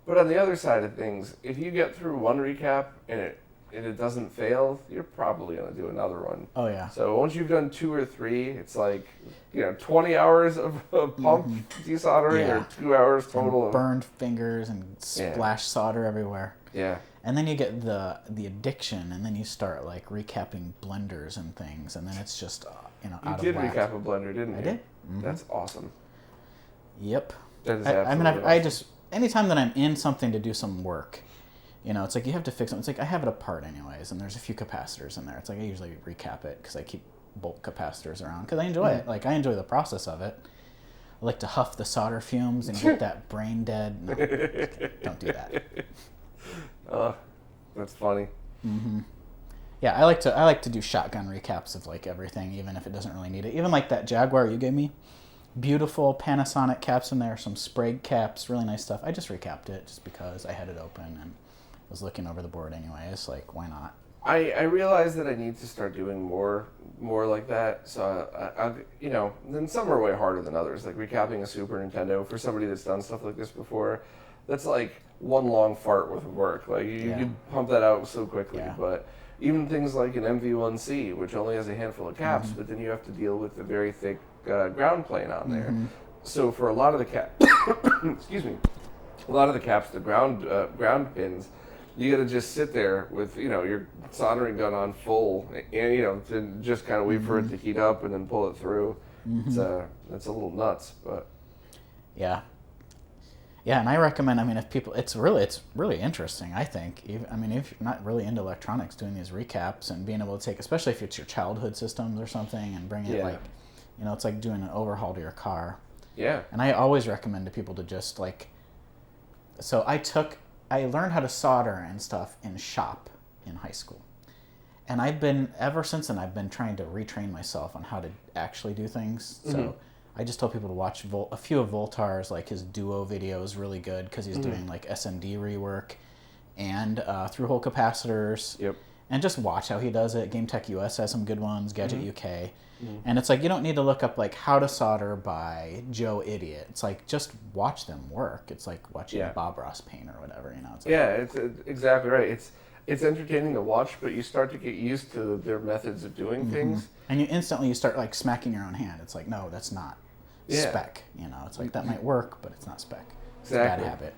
Speaker 1: But on the other side of things, if you get through one recap and it doesn't fail, you're probably going to do another one.
Speaker 2: Oh yeah.
Speaker 1: So once you've done 2 or 3, it's like 20 hours of pump desoldering or 2 hours total
Speaker 2: and burned fingers and splash solder everywhere.
Speaker 1: Yeah.
Speaker 2: And then you get the addiction, and then you start like recapping blenders and things, and then it's just out of whack.
Speaker 1: You did recap a blender, didn't you?
Speaker 2: I did.
Speaker 1: That's awesome.
Speaker 2: Yep.
Speaker 1: That is
Speaker 2: I just anytime that I'm in something to do some work, it's like you have to fix something. It's like I have it apart anyways, and there's a few capacitors in there. It's like I usually recap it because I keep bulk capacitors around because I enjoy it. Like I enjoy the process of it. I like to huff the solder fumes and get that brain dead. No, don't do that.
Speaker 1: That's funny.
Speaker 2: Yeah, I like to do shotgun recaps of like everything, even if it doesn't really need it. Even like that Jaguar you gave me, beautiful Panasonic caps in there, some Sprague caps, really nice stuff. I just recapped it just because I had it open and was looking over the board anyways. Like, why not?
Speaker 1: I realize that I need to start doing more like that. So then some are way harder than others. Like recapping a Super Nintendo for somebody that's done stuff like this before, that's like one long fart worth of work. Like you pump that out so quickly. But even things like an MV1C, which only has a handful of caps, but then you have to deal with the very thick ground plane on there. So for a lot of the caps, excuse me, a lot of the caps, the ground pins, you got to just sit there with, your soldering gun on full, and, to just kind of wait for it to heat up and then pull it through. That's a little nuts, but.
Speaker 2: Yeah. Yeah, and I recommend, if people, it's really interesting, I think. If you're not really into electronics, doing these recaps and being able to take, especially if it's your childhood systems or something, and bring it it's like doing an overhaul to your car.
Speaker 1: Yeah.
Speaker 2: And I always recommend to people to just so I learned how to solder and stuff in shop in high school. And ever since then, I've been trying to retrain myself on how to actually do things. So I just tell people to watch a few of Voltar's, his Duo video is really good because he's doing SMD rework and through-hole capacitors.
Speaker 1: Yep.
Speaker 3: and just watch how he does it. Game Tech US has some good ones, Gadget UK.
Speaker 2: And it's like, you don't need to look up like how to solder by Joe Idiot. It's like, just watch them work. It's like watching Bob Ross paint or whatever, you know. It's like,
Speaker 1: it's exactly right. It's entertaining to watch, but you start to get used to their methods of doing things.
Speaker 3: And you start like smacking your own hand. It's like, no, that's not spec. You know, it's like that might work, but it's not spec. It's a bad habit.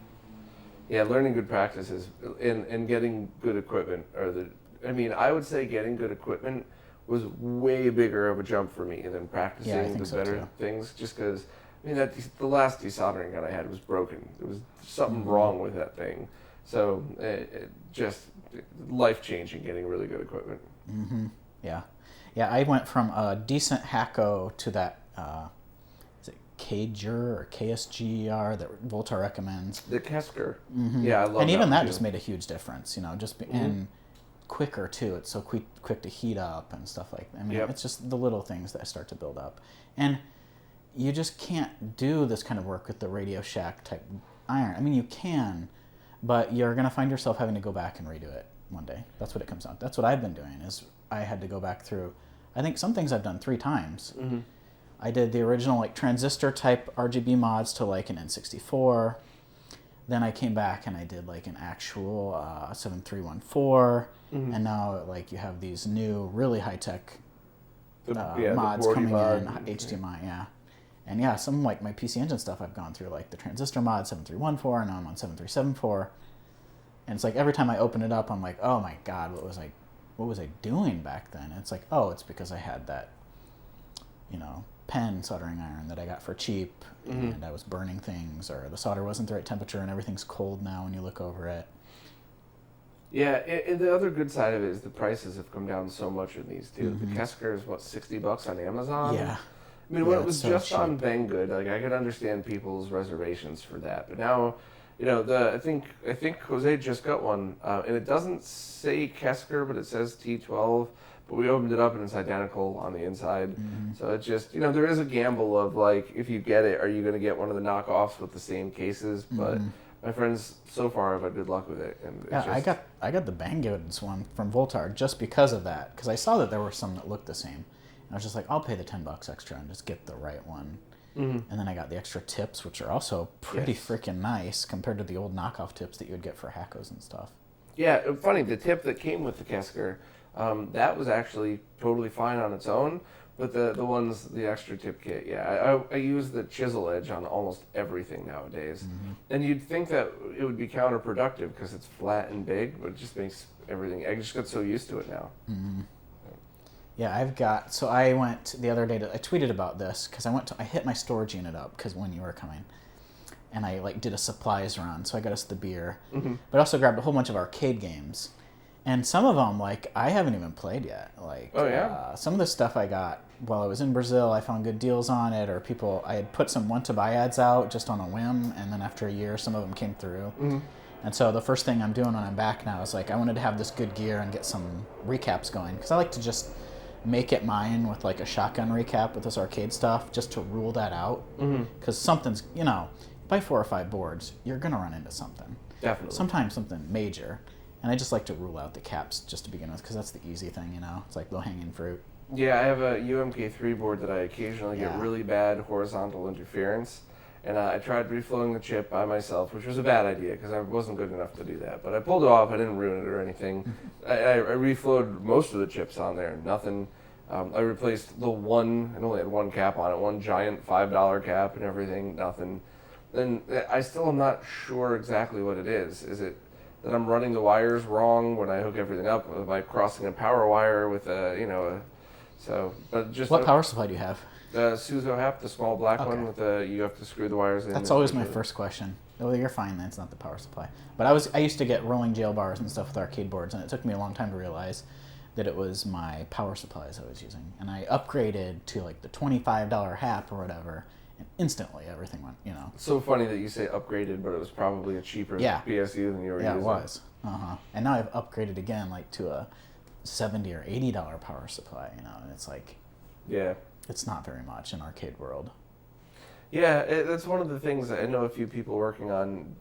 Speaker 1: Yeah, learning good practices and getting good equipment I would say getting good equipment was way bigger of a jump for me than practicing the better things. Just because, the last desoldering gun I had was broken. There was something wrong with that thing. So it just life-changing getting really good equipment.
Speaker 3: Yeah. I went from a decent Hacko to that, is it KGR or KSGR that Voltar recommends?
Speaker 1: The Kesker. Yeah, I love that.
Speaker 3: And even that just made a huge difference, you know, and quicker too. It's so quick to heat up and stuff like that. It's just the little things that start to build up. And you just can't do this kind of work with the Radio Shack type iron. You can, but you're going to find yourself having to go back and redo it one day. That's what it comes down to. That's what I've been doing is I had to go back through. I think some things I've done 3 times. I did the original transistor type RGB mods to an N64. Then I came back and I did an actual 7314. And now you have these new really high tech mods coming in, HDMI, And some my PC Engine stuff I've gone through, the transistor mod 7314, and now I'm on 7374. And it's every time I open it up, I'm like, oh my god, what was I doing back then? And it's like, oh, it's because I had that, pen soldering iron that I got for cheap, and I was burning things, or the solder wasn't the right temperature, and everything's cold now when you look over it.
Speaker 1: Yeah, and the other good side of it is the prices have come down so much in these too. The Kesker is $60 on Amazon.
Speaker 3: Yeah.
Speaker 1: When it was so just cheap on Banggood, I could understand people's reservations for that. But now, I think Jose just got one, and it doesn't say Kesker, but it says T12. But we opened it up and it's identical on the inside. So it's just, there is a gamble of if you get it, are you going to get one of the knockoffs with the same cases? But my friends so far have had good luck with it. And
Speaker 3: I got the Banggood's one from Voltar just because of that, because I saw that there were some that looked the same. And I was just like, I'll pay the $10 extra and just get the right one. And then I got the extra tips, which are also pretty freaking nice compared to the old knockoff tips that you would get for Hackos and stuff.
Speaker 1: Yeah, funny, the tip that came with the Kesker, that was actually totally fine on its own. But the extra tip kit, I use the chisel edge on almost everything nowadays. And you'd think that it would be counterproductive because it's flat and big, but it just makes everything, I just got so used to it now.
Speaker 3: Yeah, I went the other day I tweeted about this because I hit my storage unit up because when you were coming. And I did a supplies run, so I got us the beer. But I also grabbed a whole bunch of arcade games. And some of them, I haven't even played yet. Some of the stuff I got while I was in Brazil, I found good deals on it, or I had put some want-to-buy ads out just on a whim, and then after a year, some of them came through. And so the first thing I'm doing when I'm back now is, I wanted to have this good gear and get some recaps going, because I like to just make it mine with, a shotgun recap with this arcade stuff, just to rule that out. Because something's, buy 4 or 5 boards, you're going to run into something.
Speaker 1: Definitely.
Speaker 3: Sometimes something major. And I just like to rule out the caps just to begin with, because that's the easy thing, It's like low-hanging fruit.
Speaker 1: Yeah, I have a UMK3 board that I occasionally get really bad horizontal interference. And I tried reflowing the chip by myself, which was a bad idea because I wasn't good enough to do that. But I pulled it off. I didn't ruin it or anything. I reflowed most of the chips on there. Nothing. I replaced the one, and only had one cap on it, one giant $5 cap and everything. Nothing. Then I still am not sure exactly what it is. Is it that I'm running the wires wrong when I hook everything up. Am I crossing a power wire with but just
Speaker 2: what power supply do you have?
Speaker 1: The Suzo Hap, the small black one with you have to screw the wires in.
Speaker 2: That's always my first question. Well, you're fine then, it's not the power supply. But I used to get rolling jail bars and stuff with arcade boards, and it took me a long time to realize that it was my power supplies I was using. And I upgraded to like the $25 Hap or whatever, and instantly everything went,
Speaker 1: It's so funny that you say upgraded, but it was probably a cheaper PSU than you were using.
Speaker 2: Yeah, it was. And now I've upgraded again, like to a $70 or $80 power supply, and it's like, it's not very much in arcade world.
Speaker 1: Yeah, that's one of the things that I know a few people working on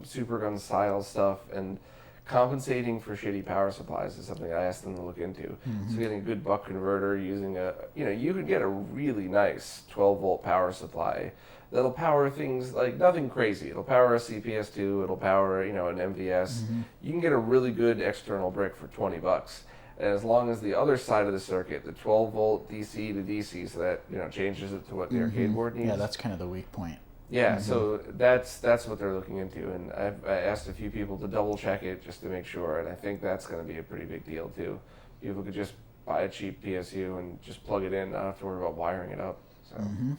Speaker 1: super gun style stuff, and compensating for shitty power supplies is something I asked them to look into. Mm-hmm. So getting a good buck converter using you could get a really nice 12-volt power supply that'll power things like nothing crazy. It'll power a CPS2, it'll power, an MVS. Mm-hmm. You can get a really good external brick for $20. And as long as the other side of the circuit, the 12-volt DC to DC, so that changes it to what the arcade board needs.
Speaker 2: Yeah, that's kind of the weak point.
Speaker 1: Yeah, so that's what they're looking into, and I asked a few people to double check it just to make sure, and I think that's going to be a pretty big deal too. People could just buy a cheap PSU and just plug it in, not have to worry about wiring it up. So.
Speaker 2: Mm-hmm.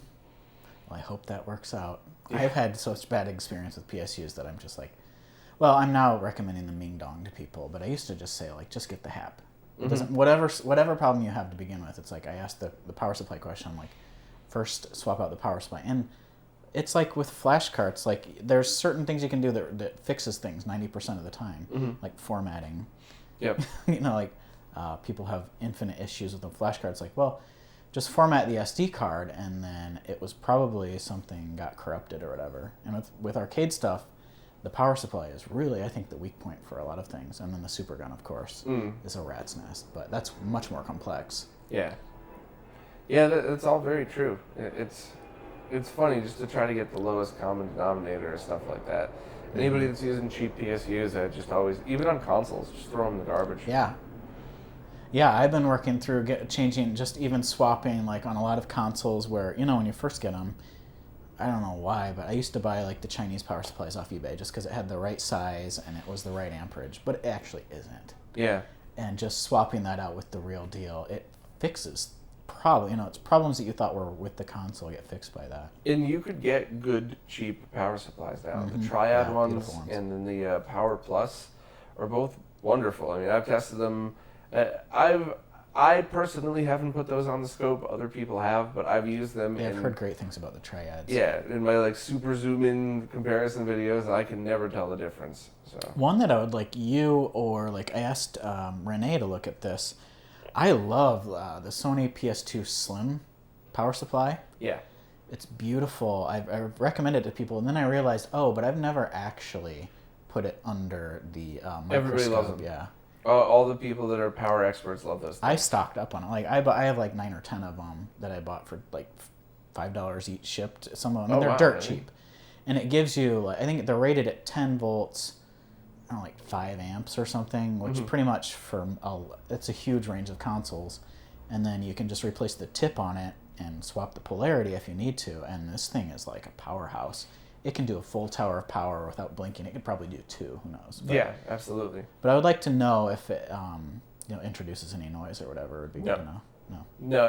Speaker 2: Well, I hope that works out. Yeah. I've had such bad experience with PSUs that I'm just like, well, I'm now recommending the Ming Dong to people, but I used to just say just get the Hap. It doesn't, whatever problem you have to begin with, it's like I asked the power supply question. I'm like, first swap out the power supply, and it's like with flash carts. Like there's certain things you can do that fixes things 90% of the time, like formatting.
Speaker 1: Yep.
Speaker 2: People have infinite issues with the flash cards. Like, well, just format the SD card, and then it was probably something got corrupted or whatever. And with arcade stuff, the power supply is really, I think, the weak point for a lot of things. And then the super gun, of course, is a rat's nest. But that's much more complex.
Speaker 1: Yeah. Yeah, that's all very true. It's funny just to try to get the lowest common denominator or stuff like that. Anybody that's using cheap PSUs, I just always, even on consoles, just throw them in the garbage.
Speaker 2: Yeah. Yeah, I've been working through changing, just even swapping, like on a lot of consoles where, when you first get them, I don't know why, but I used to buy like the Chinese power supplies off eBay just because it had the right size and it was the right amperage, but it actually isn't.
Speaker 1: Yeah.
Speaker 2: And just swapping that out with the real deal, it fixes it's problems that you thought were with the console get fixed by that. And
Speaker 1: you could get good, cheap power supplies now. The Triad ones and then the Power Plus are both wonderful. I mean, I've tested them. I personally haven't put those on the scope. Other people have, but I've used them.
Speaker 2: Yeah, I've heard great things about the Triads.
Speaker 1: Yeah, in my super zoom in comparison videos, I can never tell the difference. So
Speaker 2: one that I would like you or I asked Renee to look at this. I love the Sony PS2 Slim power supply.
Speaker 1: Yeah,
Speaker 2: it's beautiful. I've recommended it to people, and then I realized, but I've never actually put it under the microscope.
Speaker 1: Everybody loves them.
Speaker 2: Yeah.
Speaker 1: All the people that are power experts love those things.
Speaker 2: I stocked up on it. I have 9 or 10 of them that I bought for $5 each shipped. Some of them, and they're dirt cheap. And it gives you, I think they're rated at 10 volts, 5 amps or something, which pretty much it's a huge range of consoles. And then you can just replace the tip on it and swap the polarity if you need to. And this thing is like a powerhouse. It can do a full tower of power without blinking. It could probably do 2. Who knows? But,
Speaker 1: yeah, absolutely.
Speaker 2: But I would like to know if it introduces any noise or whatever. It would be good to know.
Speaker 1: No,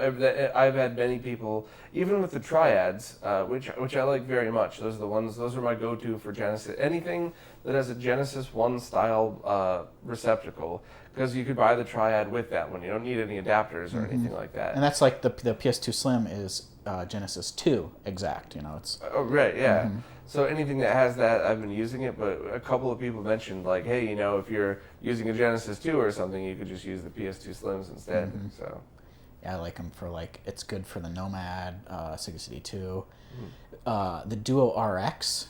Speaker 1: I've had many people, even with the Triads, which I like very much. Those are my go-to for Genesis. Anything that has a Genesis 1 style receptacle, because you could buy the Triad with that one. You don't need any adapters or anything like that.
Speaker 2: And that's like the PS2 Slim is Genesis 2 exact. It's.
Speaker 1: Oh, right, yeah. So anything that has that, I've been using it, but a couple of people mentioned, hey, if you're using a Genesis 2 or something, you could just use the PS2 Slims instead. So.
Speaker 2: Yeah, I like them for it's good for the Nomad, Sega CD2. The Duo RX,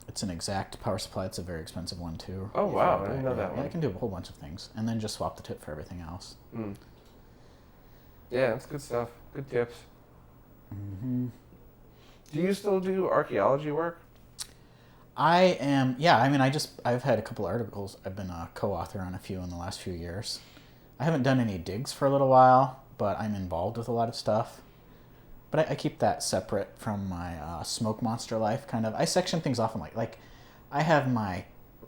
Speaker 2: it's an exact power supply. It's a very expensive one too.
Speaker 1: Oh wow, I didn't know that one.
Speaker 2: Yeah, I can do a whole bunch of things, and then just swap the tip for everything else.
Speaker 1: Yeah, that's good stuff. Good tips. Do you still do archaeology work?
Speaker 2: I am. Yeah, I mean, I've had a couple articles. I've been a co-author on a few in the last few years. I haven't done any digs for a little while, but I'm involved with a lot of stuff. But I keep that separate from my Smokemonster life, kind of. I section things off. I'm like I have my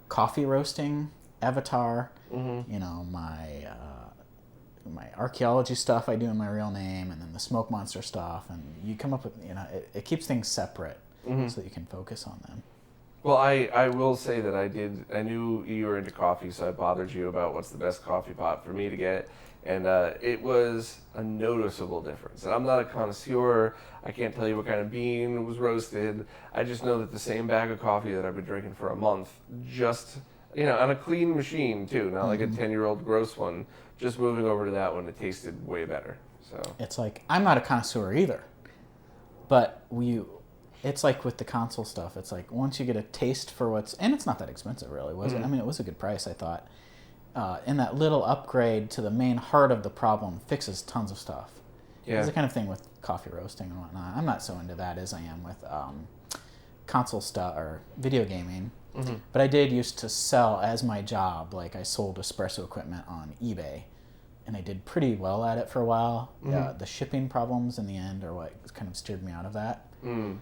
Speaker 2: coffee roasting avatar,
Speaker 1: Mm-hmm.
Speaker 2: you know, my archaeology stuff I do in my real name, and then the Smokemonster stuff, and you come up with, you know, it keeps things separate
Speaker 1: Mm-hmm.
Speaker 2: so that you can focus on them.
Speaker 1: Well, I will say that I knew you were into coffee, so I bothered you about what's the best coffee pot for me to get. And it was a noticeable difference. And I'm not a connoisseur. I can't tell you what kind of bean was roasted. I just know that the same bag of coffee that I've been drinking for a month, just, you know, on a clean machine too, not like a 10-year-old gross one, just moving over to that one, it tasted way better. So
Speaker 2: It's like, I'm not a connoisseur either, but it's like with the console stuff. It's like once you get a taste for and it's not that expensive really, was it? I mean, it was a good price, I thought. And that little upgrade to the main heart of the problem fixes tons of stuff.
Speaker 1: yeah.
Speaker 2: It's the kind of thing with coffee roasting and whatnot. I'm not so into that as I am with console stuff or video gaming.
Speaker 1: Mm-hmm.
Speaker 2: But I did used to sell as my job. Like I sold espresso equipment on eBay, and I did pretty well at it for a while.
Speaker 1: Mm-hmm.
Speaker 2: The shipping problems in the end are what kind of steered me out of that.
Speaker 1: Mm.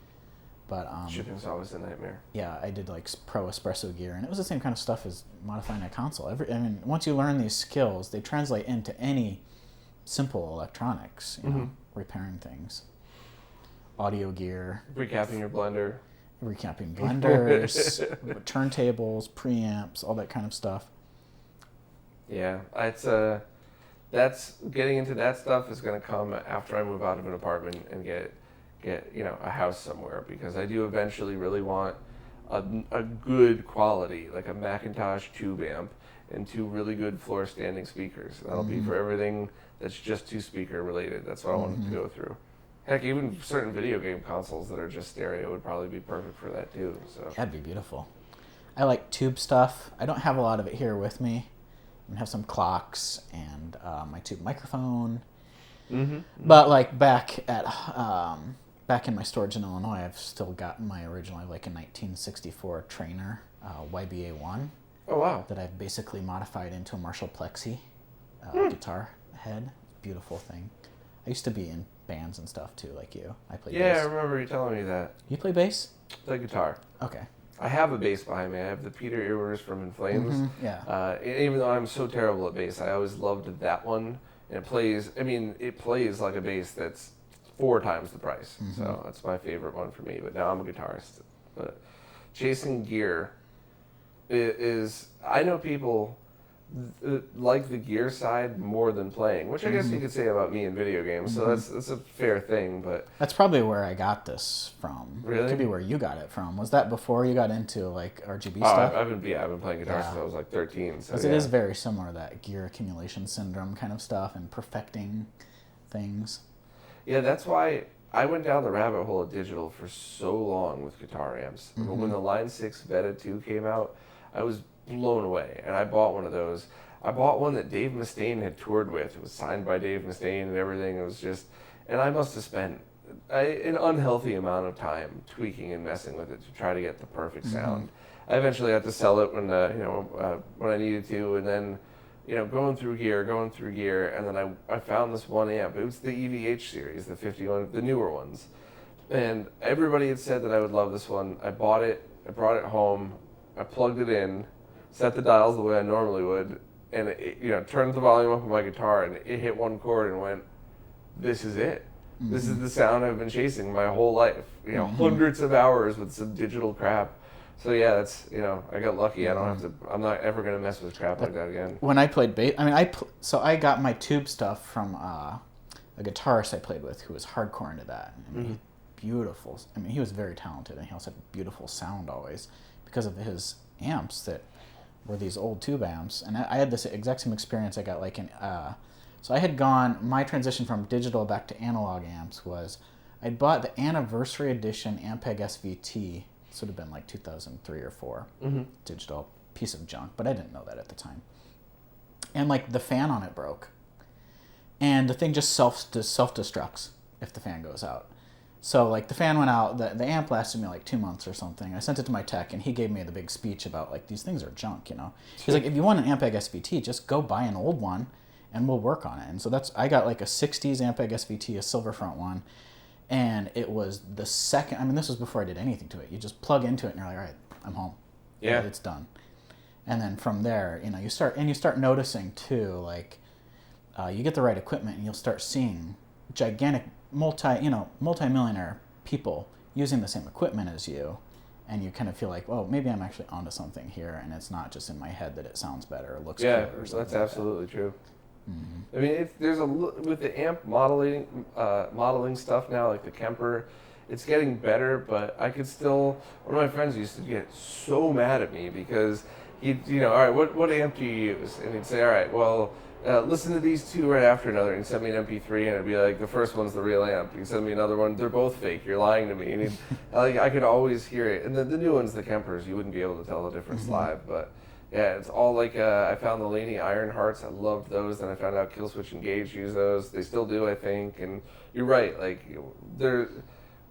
Speaker 2: But
Speaker 1: Shipping's always a nightmare.
Speaker 2: yeah, I did like pro espresso gear, and it was the same kind of stuff as modifying a console. I mean, once you learn these skills, they translate into any simple electronics. You know, repairing things, audio gear,
Speaker 1: Recapping your blender.
Speaker 2: recapping blenders, turntables, preamps, all that kind of stuff.
Speaker 1: Yeah, that's getting into that stuff is going to come after I move out of an apartment and get you know, a house somewhere, because I do eventually really want a good quality, like a Macintosh tube amp and 2 really good floor standing speakers. That'll be for everything that's just 2-speaker related. That's what I wanted to go through. Heck, even certain video game consoles that are just stereo would probably be perfect for that too. So
Speaker 2: That'd be beautiful. I like tube stuff. I don't have a lot of it here with me. I have some clocks and my tube microphone.
Speaker 1: Mm-hmm.
Speaker 2: But like back in my storage in Illinois, I've still got my original, like a 1964 Trainer YBA1.
Speaker 1: Oh wow!
Speaker 2: That I've basically modified into a Marshall Plexi guitar head. Beautiful thing. I used to be in bands and stuff too, like you. I play
Speaker 1: Yeah,
Speaker 2: bass.
Speaker 1: I remember you telling me that.
Speaker 2: You play bass?
Speaker 1: The guitar.
Speaker 2: Okay.
Speaker 1: I have a bass behind me. I have the Peter Earwers from In Flames.
Speaker 2: Yeah.
Speaker 1: Even though I'm so terrible at bass, I always loved that one. And it plays like a bass that's 4 times the price. So that's my favorite one for me. But now I'm a guitarist. But chasing gear is I know people like the gear side more than playing, which I guess you could say about me in video games. So that's a fair thing. But
Speaker 2: That's probably where I got this from.
Speaker 1: Really?
Speaker 2: It could be where you got it from. Was that before you got into like RGB
Speaker 1: oh,
Speaker 2: stuff?
Speaker 1: I've been playing guitar since I was like 13. So
Speaker 2: Because
Speaker 1: yeah.
Speaker 2: it is very similar to that gear accumulation syndrome kind of stuff and perfecting things.
Speaker 1: Yeah, that's why I went down the rabbit hole of digital for so long with guitar amps. But when the Line 6 Beta 2 came out, I was blown away, and I bought one of those. I bought one that Dave Mustaine had toured with. It was signed by Dave Mustaine and everything. It was just, and I must have spent an unhealthy amount of time tweaking and messing with it to try to get the perfect sound. I eventually had to sell it when when I needed to, and then going through gear, and then I found this one amp. It was the EVH series, the 51, the newer ones, and everybody had said that I would love this one. I bought it. I brought it home. I plugged it in, set the dials the way I normally would, and it turned the volume up on my guitar, and it hit one chord and went, "This is it. This is the sound I've been chasing my whole life. Hundreds of hours with some digital crap." So yeah, that's I got lucky. I don't have to. I'm not ever gonna mess with crap like that again.
Speaker 2: When I played bass, I mean, so I got my tube stuff from a guitarist I played with who was hardcore into that. I mean, beautiful. I mean, he was very talented, and he also had beautiful sound always because of his amps that were these old tube amps. And I had this exact same experience. I got like so I had my transition from digital back to analog amps was I bought the anniversary edition Ampeg SVT. This would have been like 2003 or 4. Digital piece of junk, but I didn't know that at the time. And like the fan on it broke, and the thing just self-destructs if the fan goes out. So like the fan went out, the amp lasted me like 2 months or something. I sent it to my tech, and he gave me the big speech about like these things are junk. He's like, if you want an Ampeg SVT, just go buy an old one, and we'll work on it. And so I got like a 60s Ampeg SVT, a silver front one. And it was the second, I mean, this was before I did anything to it. You just plug into it and you're like, all right, I'm home.
Speaker 1: Yeah.
Speaker 2: It's done. And then from there, you start noticing too, like you get the right equipment and you'll start seeing gigantic multi-millionaire people using the same equipment as you, and you kind of feel like, well, maybe I'm actually onto something here, and it's not just in my head that it sounds better or looks cooler or something.
Speaker 1: That's absolutely true. I mean, with the amp modeling stuff now, like the Kemper, it's getting better, but I could still. One of my friends used to get so mad at me because all right, what amp do you use? And he'd say, all right, well, listen to these two right after another, and he'd send me an MP3, and it'd be like, the first one's the real amp. He'd send me another one, they're both fake, you're lying to me. And I could always hear it. And the new ones, the Kempers, you wouldn't be able to tell the difference live, but yeah, it's all like, I found the Laney Iron Hearts, I loved those, then I found out Killswitch Engage use those, they still do, I think, and you're right, like,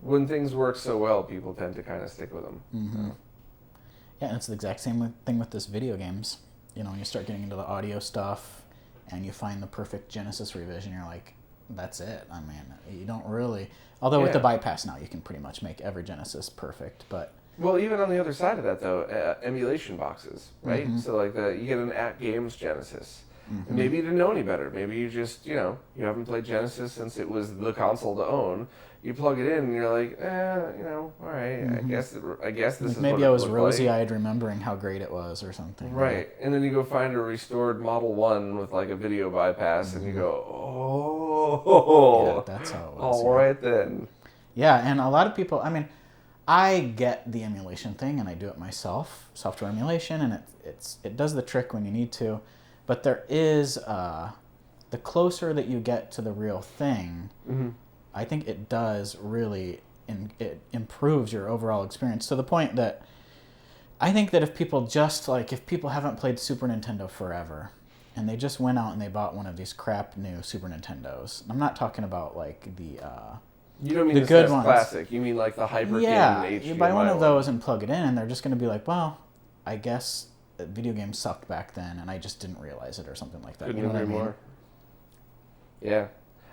Speaker 1: when things work so well, people tend to kind of stick with them.
Speaker 2: Mm-hmm. Yeah, and it's the exact same thing with this video games. When you start getting into the audio stuff and you find the perfect Genesis revision, you're like, that's it. I mean, you don't really... Although with the bypass now, you can pretty much make every Genesis perfect, but...
Speaker 1: Well, even on the other side of that, though, emulation boxes, right?
Speaker 2: Mm-hmm.
Speaker 1: So, like, you get an at-games Genesis. Mm-hmm. And maybe you didn't know any better. Maybe you just, you haven't played Genesis since it was the console to own. You plug it in, and you're like, all right, mm-hmm. I guess this is
Speaker 2: maybe
Speaker 1: what
Speaker 2: I was rosy-eyed remembering how great it was or something.
Speaker 1: Right. And then you go find a restored Model 1 with, like, a video bypass, and you go, oh.
Speaker 2: Yeah, that's how it was.
Speaker 1: All right, then.
Speaker 2: Yeah, and a lot of people, I mean... I get the emulation thing, and I do it myself, software emulation, and it does the trick when you need to. But there is, the closer that you get to the real thing, mm-hmm. I think it does really, it improves your overall experience to the point that I think that if people haven't played Super Nintendo forever, and they just went out and they bought one of these crap new Super Nintendos, I'm not talking about like the...
Speaker 1: You don't mean the good SNES Classic. You mean like the Hyper HDMI
Speaker 2: you buy one of those and plug it in, and they're just going to be like, well, I guess video games sucked back then, and I just didn't realize it or something like that.
Speaker 1: Couldn't agree more. Yeah.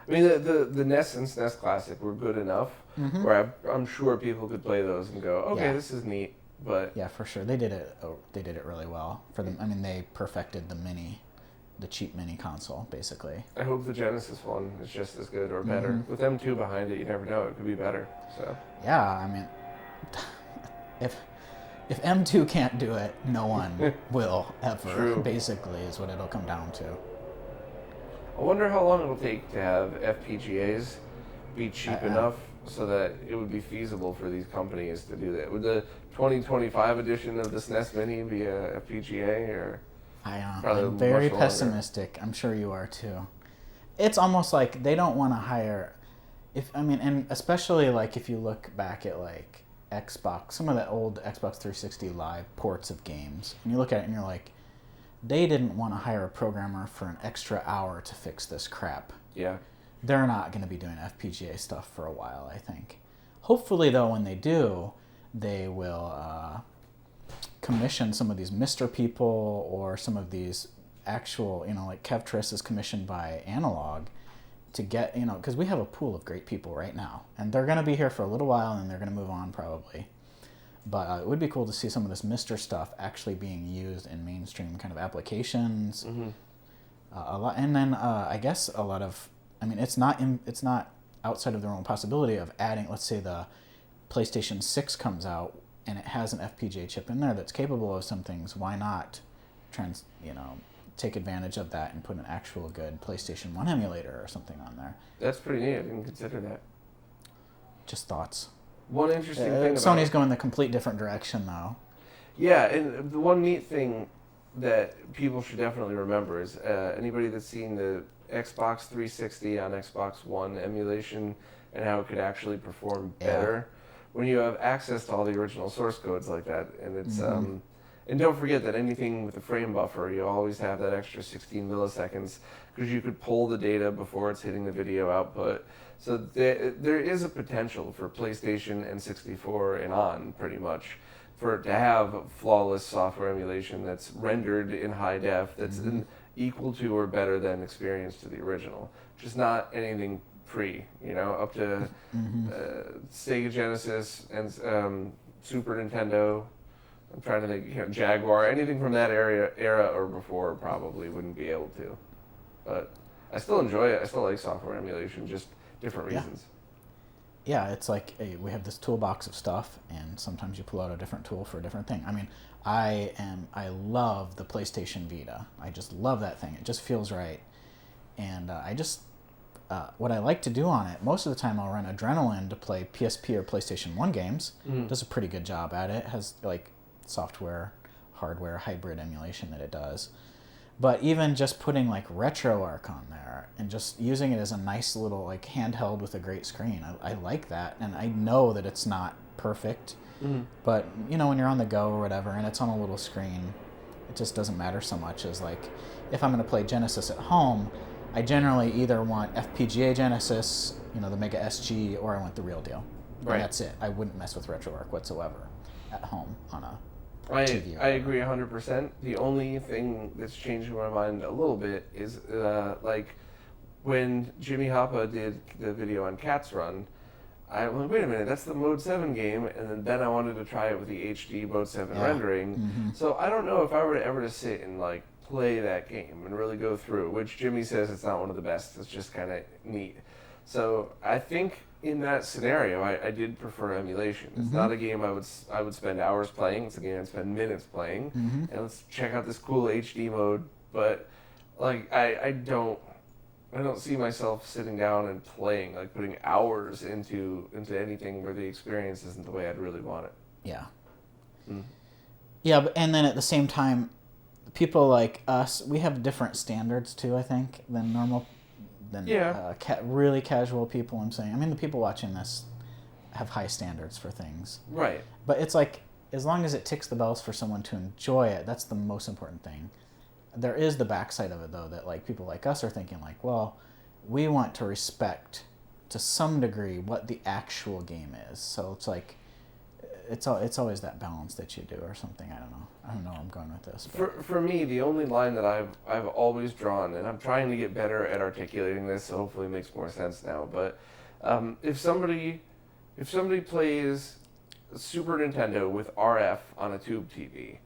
Speaker 1: I mean, the NES and SNES Classic were good enough mm-hmm. where I'm sure people could play those and go, okay, this is neat. But
Speaker 2: yeah, for sure. They did it really well. For them. I mean, they perfected the cheap mini console, basically.
Speaker 1: I hope the Genesis one is just as good or better. Mm-hmm. With M2 behind it, you never know, it could be better. So
Speaker 2: yeah, I mean, if M2 can't do it, no one will ever.
Speaker 1: True.
Speaker 2: Basically, is what it'll come down to.
Speaker 1: I wonder how long it'll take to have FPGAs be cheap enough so that it would be feasible for these companies to do that. Would the 2025 edition of the SNES Mini be a FPGA or?
Speaker 2: I'm very pessimistic. I'm sure you are too. It's almost like they don't want to hire, and especially like if you look back at like Xbox, some of the old Xbox 360 Live ports of games, and you look at it and you're like, they didn't want to hire a programmer for an extra hour to fix this crap.
Speaker 1: Yeah.
Speaker 2: They're not going to be doing FPGA stuff for a while, I think. Hopefully, though, when they do, they will commission some of these Mr. people or some of these actual, like Kevtris is commissioned by Analog to get, because we have a pool of great people right now, and they're going to be here for a little while, and then they're going to move on probably. But it would be cool to see some of this Mr. stuff actually being used in mainstream kind of applications. Mm-hmm. A lot, and then I guess a lot of, it's not outside of the realm possibility of adding. Let's say the PlayStation 6 comes out and it has an FPGA chip in there that's capable of some things. Why not take advantage of that and put an actual good PlayStation 1 emulator or something on there?
Speaker 1: That's pretty neat. I didn't consider that.
Speaker 2: Just thoughts.
Speaker 1: One interesting thing
Speaker 2: Sony's going the complete different direction, though.
Speaker 1: Yeah, and the one neat thing that people should definitely remember is anybody that's seen the Xbox 360 on Xbox One emulation and how it could actually perform better when you have access to all the original source codes like that. And it's mm-hmm. And don't forget that anything with a frame buffer, you always have that extra 16 milliseconds because you could pull the data before it's hitting the video output. So there is a potential for PlayStation and 64 and on, pretty much, for it to have flawless software emulation that's rendered in high def, that's mm-hmm. Equal to or better than experience to the original. Just not anything pre, up to mm-hmm. Sega Genesis and Super Nintendo. I'm trying to think, Jaguar, anything from that era or before probably wouldn't be able to. But I still enjoy it. I still like software emulation, just different reasons.
Speaker 2: Yeah, it's like we have this toolbox of stuff, and sometimes you pull out a different tool for a different thing. I mean, I love the PlayStation Vita. I just love that thing. It just feels right. And what I like to do on it, most of the time I'll run Adrenaline to play PSP or PlayStation 1 games. Does a pretty good job at it. It has like software, hardware, hybrid emulation that it does. But even just putting like RetroArch on there and just using it as a nice little like handheld with a great screen, I like that. And I know that it's not perfect, but when you're on the go or whatever and it's on a little screen, it just doesn't matter so much as like if I'm going to play Genesis at home, I generally either want FPGA Genesis, the Mega SG, or I want the real deal. Right. And that's it. I wouldn't mess with RetroArch whatsoever at home on a TV.
Speaker 1: I agree 100%. The only thing that's changing my mind a little bit is like when Jimmy Hoppa did the video on Cat's Run, I went, wait a minute, that's the Mode 7 game, and then I wanted to try it with the HD Mode 7 rendering. So I don't know if I were to ever sit and like play that game and really go through, which Jimmy says it's not one of the best, it's just kind of neat. So I think in that scenario, I did prefer emulation. It's not a game I would spend hours playing. It's a game I'd spend minutes playing. And let's check out this cool HD mode. But like I don't see myself sitting down and playing, like putting hours into anything where the experience isn't the way I'd really want it.
Speaker 2: Yeah. Yeah, and then at the same time, people like us, we have different standards too, I think, than normal. Really casual people, I'm saying. I mean, the people watching this have high standards for things.
Speaker 1: Right.
Speaker 2: But it's like, as long as it ticks the bells for someone to enjoy it, that's the most important thing. There is the backside of it, though, that like people like us are thinking like, well, we want to respect to some degree what the actual game is. So it's like, it's always that balance that you do or something. I don't know where I'm going with this.
Speaker 1: For me, the only line that I've always drawn, and I'm trying to get better at articulating this, so hopefully it makes more sense now. But if somebody plays Super Nintendo with RF on a tube TV,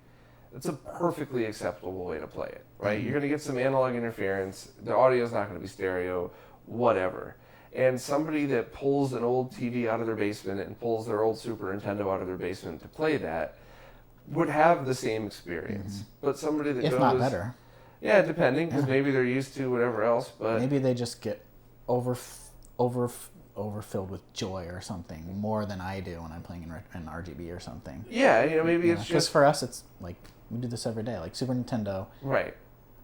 Speaker 1: that's a perfectly acceptable way to play it, right? You're going to get some analog interference. The audio's not going to be stereo, whatever. And somebody that pulls an old TV out of their basement and pulls their old Super Nintendo out of their basement to play that would have the same experience. But somebody that
Speaker 2: if not better.
Speaker 1: Yeah, depending, because maybe they're used to whatever else. But
Speaker 2: maybe they just get overfilled with joy or something more than I do when I'm playing in RGB or something.
Speaker 1: Yeah, maybe it's just
Speaker 2: because for us it's like we do this every day, like Super Nintendo.
Speaker 1: Right.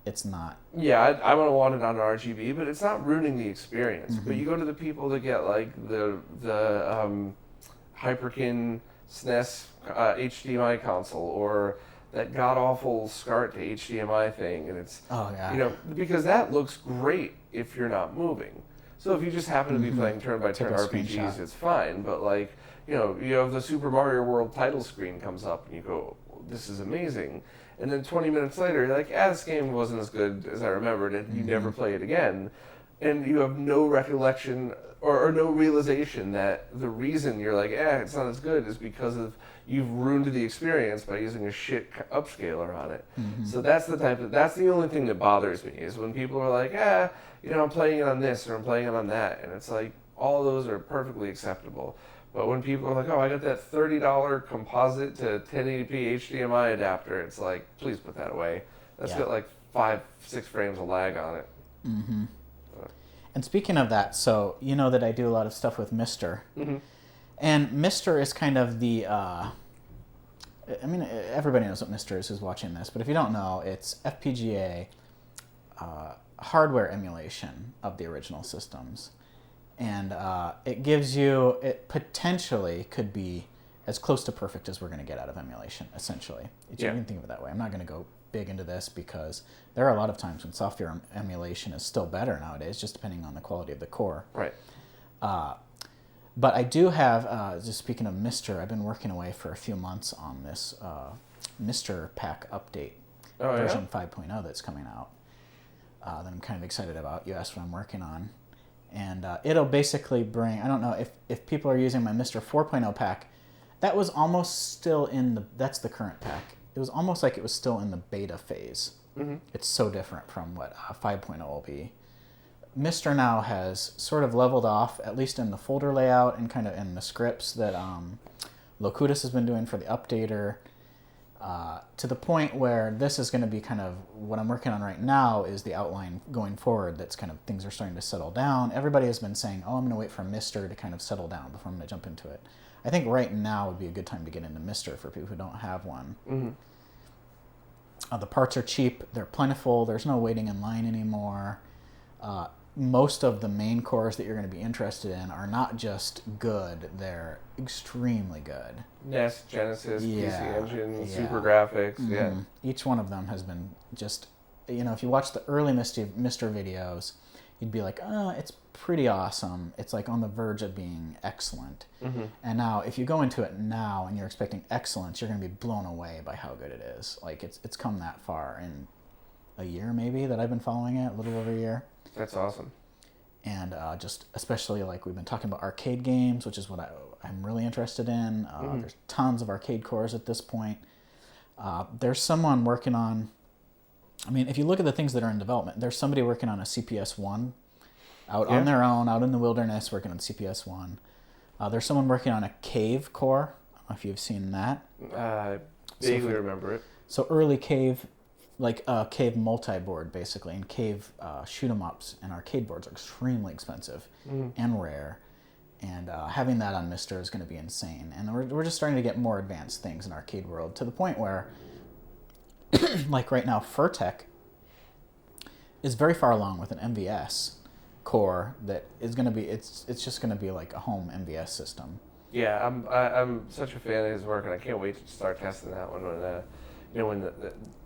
Speaker 2: It's not.
Speaker 1: Yeah, I would want it on RGB, but it's not ruining the experience. But you go to the people that get like the Hyperkin SNES HDMI console or that god awful SCART to HDMI thing, and it's because that looks great if you're not moving. So if you just happen to be playing turn by turn RPGs, it's fine. But like you have the Super Mario World title screen comes up, and you go, "This is amazing." And then 20 minutes later, you're like, this game wasn't as good as I remembered, and you never play it again. And you have no recollection or no realization that the reason you're like, it's not as good is because of you've ruined the experience by using a shit upscaler on it. So that's the only thing that bothers me is when people are like, I'm playing it on this or I'm playing it on that. And it's like, all those are perfectly acceptable. But when people are like, I got that $30 composite to 1080p HDMI adapter, it's like, please put that away. That's got like 5-6 frames of lag on it.
Speaker 2: And speaking of that, so you know that I do a lot of stuff with Mister. And Mister is kind of the, everybody knows what Mister is who's watching this, but if you don't know, it's FPGA hardware emulation of the original systems. And it potentially could be as close to perfect as we're going to get out of emulation, essentially. You can think of it that way. I'm not going to go big into this because there are a lot of times when software emulation is still better nowadays, just depending on the quality of the core.
Speaker 1: Right.
Speaker 2: But I do have, just speaking of Mister, I've been working away for a few months on this Mister Pack update, version 5.0 that's coming out, that I'm kind of excited about. You asked what I'm working on. And it'll basically bring, I don't know, if people are using my Mister 4.0 pack, That was almost still in the... That's the current pack. It was almost like it was still in the beta phase. Mm-hmm. It's so different from what 5.0 will be. Mister now has sort of leveled off, at least in the folder layout and kind of in the scripts that Locutus has been doing for the updater, to the point where this is going to be kind of what I'm working on right now is the outline going forward. That's kind of things are starting to settle down. Everybody has been saying, oh, I'm going to wait for Mister to kind of settle down before I'm going to jump into it. I think right now would be a good time to get into Mister for people who don't have one. Mm-hmm. The parts are cheap. They're plentiful. There's no waiting in line anymore. Most of the main cores that you're going to be interested in are not just good, they're extremely good.
Speaker 1: NES, Genesis, PC Engine, Super Graphics,
Speaker 2: mm-hmm. Each one of them has been just, if you watch the early Mister videos, you'd be like, oh, it's pretty awesome. It's like on the verge of being excellent. Mm-hmm. And now, if you go into it now and you're expecting excellence, you're going to be blown away by how good it is. Like, it's come that far in a year, maybe, that I've been following it, a little over a year.
Speaker 1: That's awesome.
Speaker 2: And just especially like we've been talking about arcade games, which is what I'm really interested in. Mm-hmm. There's tons of arcade cores at this point. There's someone working on, if you look at the things that are in development, there's somebody working on a CPS-1 out on their own, out in the wilderness, working on CPS-1. There's someone working on a cave core. I don't know if you've seen that.
Speaker 1: Vaguely remember it.
Speaker 2: So early cave, like cave multi-board basically, and cave shoot 'em ups and arcade boards are extremely expensive and rare, and having that on Mister is going to be insane. And we're just starting to get more advanced things in arcade world to the point where, like right now, Furtek is very far along with an MVS core that is going to be it's just going to be like a home MVS system.
Speaker 1: Yeah, I'm such a fan of his work, and I can't wait to start testing that one when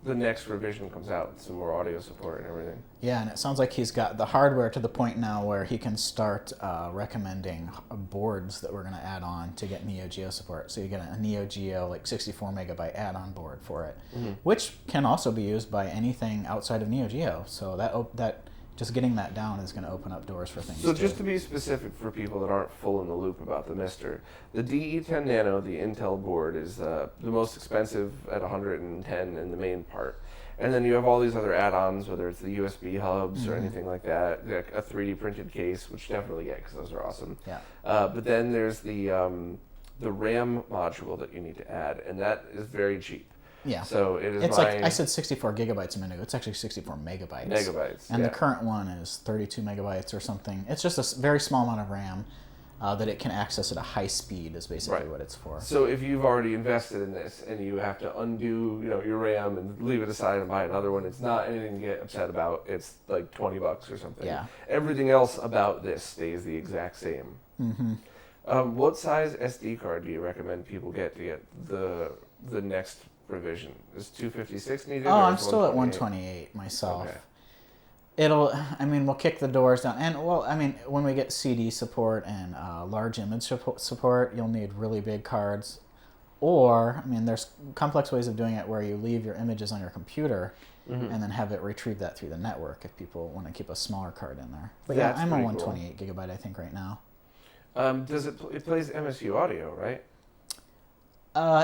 Speaker 1: the next revision comes out with some more audio support and everything.
Speaker 2: Yeah, and it sounds like he's got the hardware to the point now where he can start recommending boards that we're going to add on to get Neo Geo support. So you get a Neo Geo like 64 megabyte add-on board for it, which can also be used by anything outside of Neo Geo. So that just getting that down is going to open up doors for things.
Speaker 1: So just to be specific for people that aren't full in the loop about the Mister, the DE10 Nano, the Intel board, is the most expensive at 110 in the main part. And then you have all these other add-ons, whether it's the USB hubs or anything like that, like a 3D printed case, which definitely get because those are awesome.
Speaker 2: Yeah.
Speaker 1: But then there's the RAM module that you need to add, and that is very cheap.
Speaker 2: Yeah.
Speaker 1: So it is.
Speaker 2: It's like I said, 64 gigabytes a minute ago. It's actually 64 megabytes.
Speaker 1: Megabytes.
Speaker 2: And the current one is 32 megabytes or something. It's just a very small amount of RAM that it can access at a high speed. Is basically what it's for.
Speaker 1: So if you've already invested in this and you have to undo, your RAM and leave it aside and buy another one, it's not anything to get upset about. It's like $20 or something.
Speaker 2: Yeah.
Speaker 1: Everything else about this stays the exact same. Mm-hmm. What size SD card do you recommend people get to get the next revision? Is 256 needed?
Speaker 2: Oh, I'm still at 128 myself. Okay. We'll kick the doors down. And, when we get CD support and large image support, you'll need really big cards. Or, there's complex ways of doing it where you leave your images on your computer and then have it retrieve that through the network if people want to keep a smaller card in there. But yeah, I'm on 128 gigabyte, I think, right now.
Speaker 1: It plays MSU audio, right?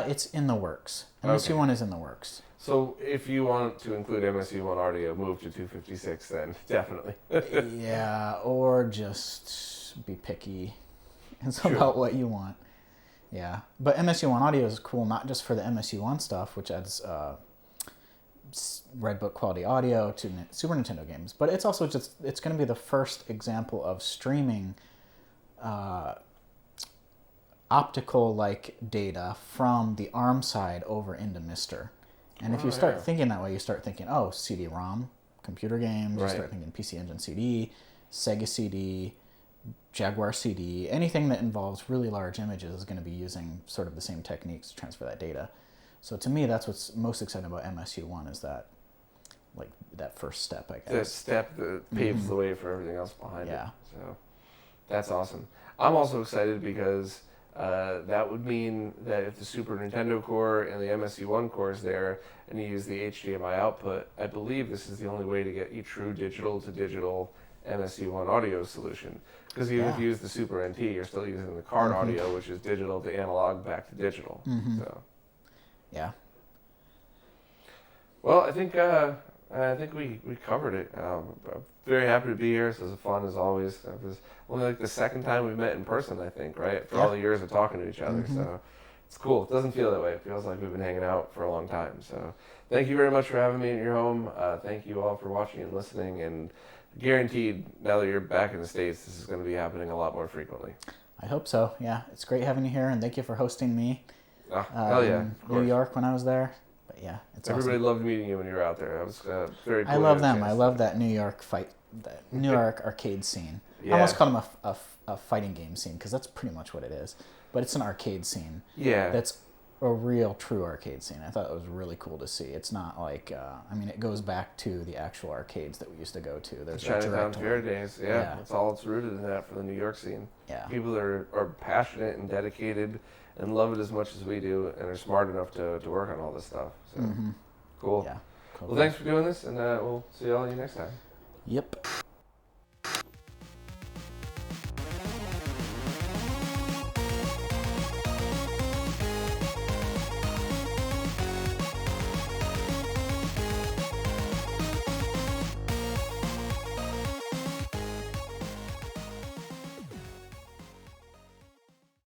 Speaker 2: It's in the works. MSU1 is in the works.
Speaker 1: So if you want to include MSU1 audio, move to 256 then, definitely.
Speaker 2: Yeah, or just be picky. It's about what you want. Yeah, but MSU1 audio is cool, not just for the MSU1 stuff, which adds Redbook quality audio to Super Nintendo games, but it's also it's going to be the first example of streaming optical-like data from the ARM side over into Mister. And if you start thinking that way, you start thinking, CD-ROM, computer games, you start thinking PC Engine CD, Sega CD, Jaguar CD, anything that involves really large images is going to be using sort of the same techniques to transfer that data. So to me, that's what's most exciting about MSU1 is that first step, I guess.
Speaker 1: That step that paves the way for everything else behind it. So that's awesome. I'm also excited because that would mean that if the Super Nintendo core and the MSU1 core is there and you use the HDMI output, I believe this is the only way to get you true digital to digital MSC1 audio solution. Because even if you use the Super NT, you're still using the card audio, which is digital to analog back to digital. So.
Speaker 3: Yeah.
Speaker 1: Well, I think we covered it. I'm very happy to be here. This was fun as always. It was only like the second time we met in person, I think, right? For all the years of talking to each other. So it's cool. It doesn't feel that way. It feels like we've been hanging out for a long time. So thank you very much for having me in your home. Thank you all for watching and listening. And guaranteed, now that you're back in the States, this is going to be happening a lot more frequently.
Speaker 3: I hope so. Yeah, it's great having you here, and thank you for hosting me.
Speaker 1: Hell yeah,
Speaker 3: in New York when I was there. But yeah, it's
Speaker 1: Everybody
Speaker 3: awesome.
Speaker 1: loved meeting you when you were out there. I was very cool.
Speaker 3: I love them. I love that New York that New York arcade scene.
Speaker 1: Yeah.
Speaker 3: I almost call them a fighting game scene because that's pretty much what it is. But it's an arcade scene.
Speaker 1: Yeah.
Speaker 3: That's a real, true arcade scene. I thought it was really cool to see. It's not like, it goes back to the actual arcades that we used to go to. There's
Speaker 1: Chinatown Fair days. Yeah, that's all it's rooted in that for the New York scene.
Speaker 3: Yeah.
Speaker 1: People are passionate and dedicated and love it as much as we do and are smart enough to work on all this stuff. So cool.
Speaker 3: Yeah. Cool.
Speaker 1: Well, thanks for doing this, and we'll see all of you next time.
Speaker 3: Yep.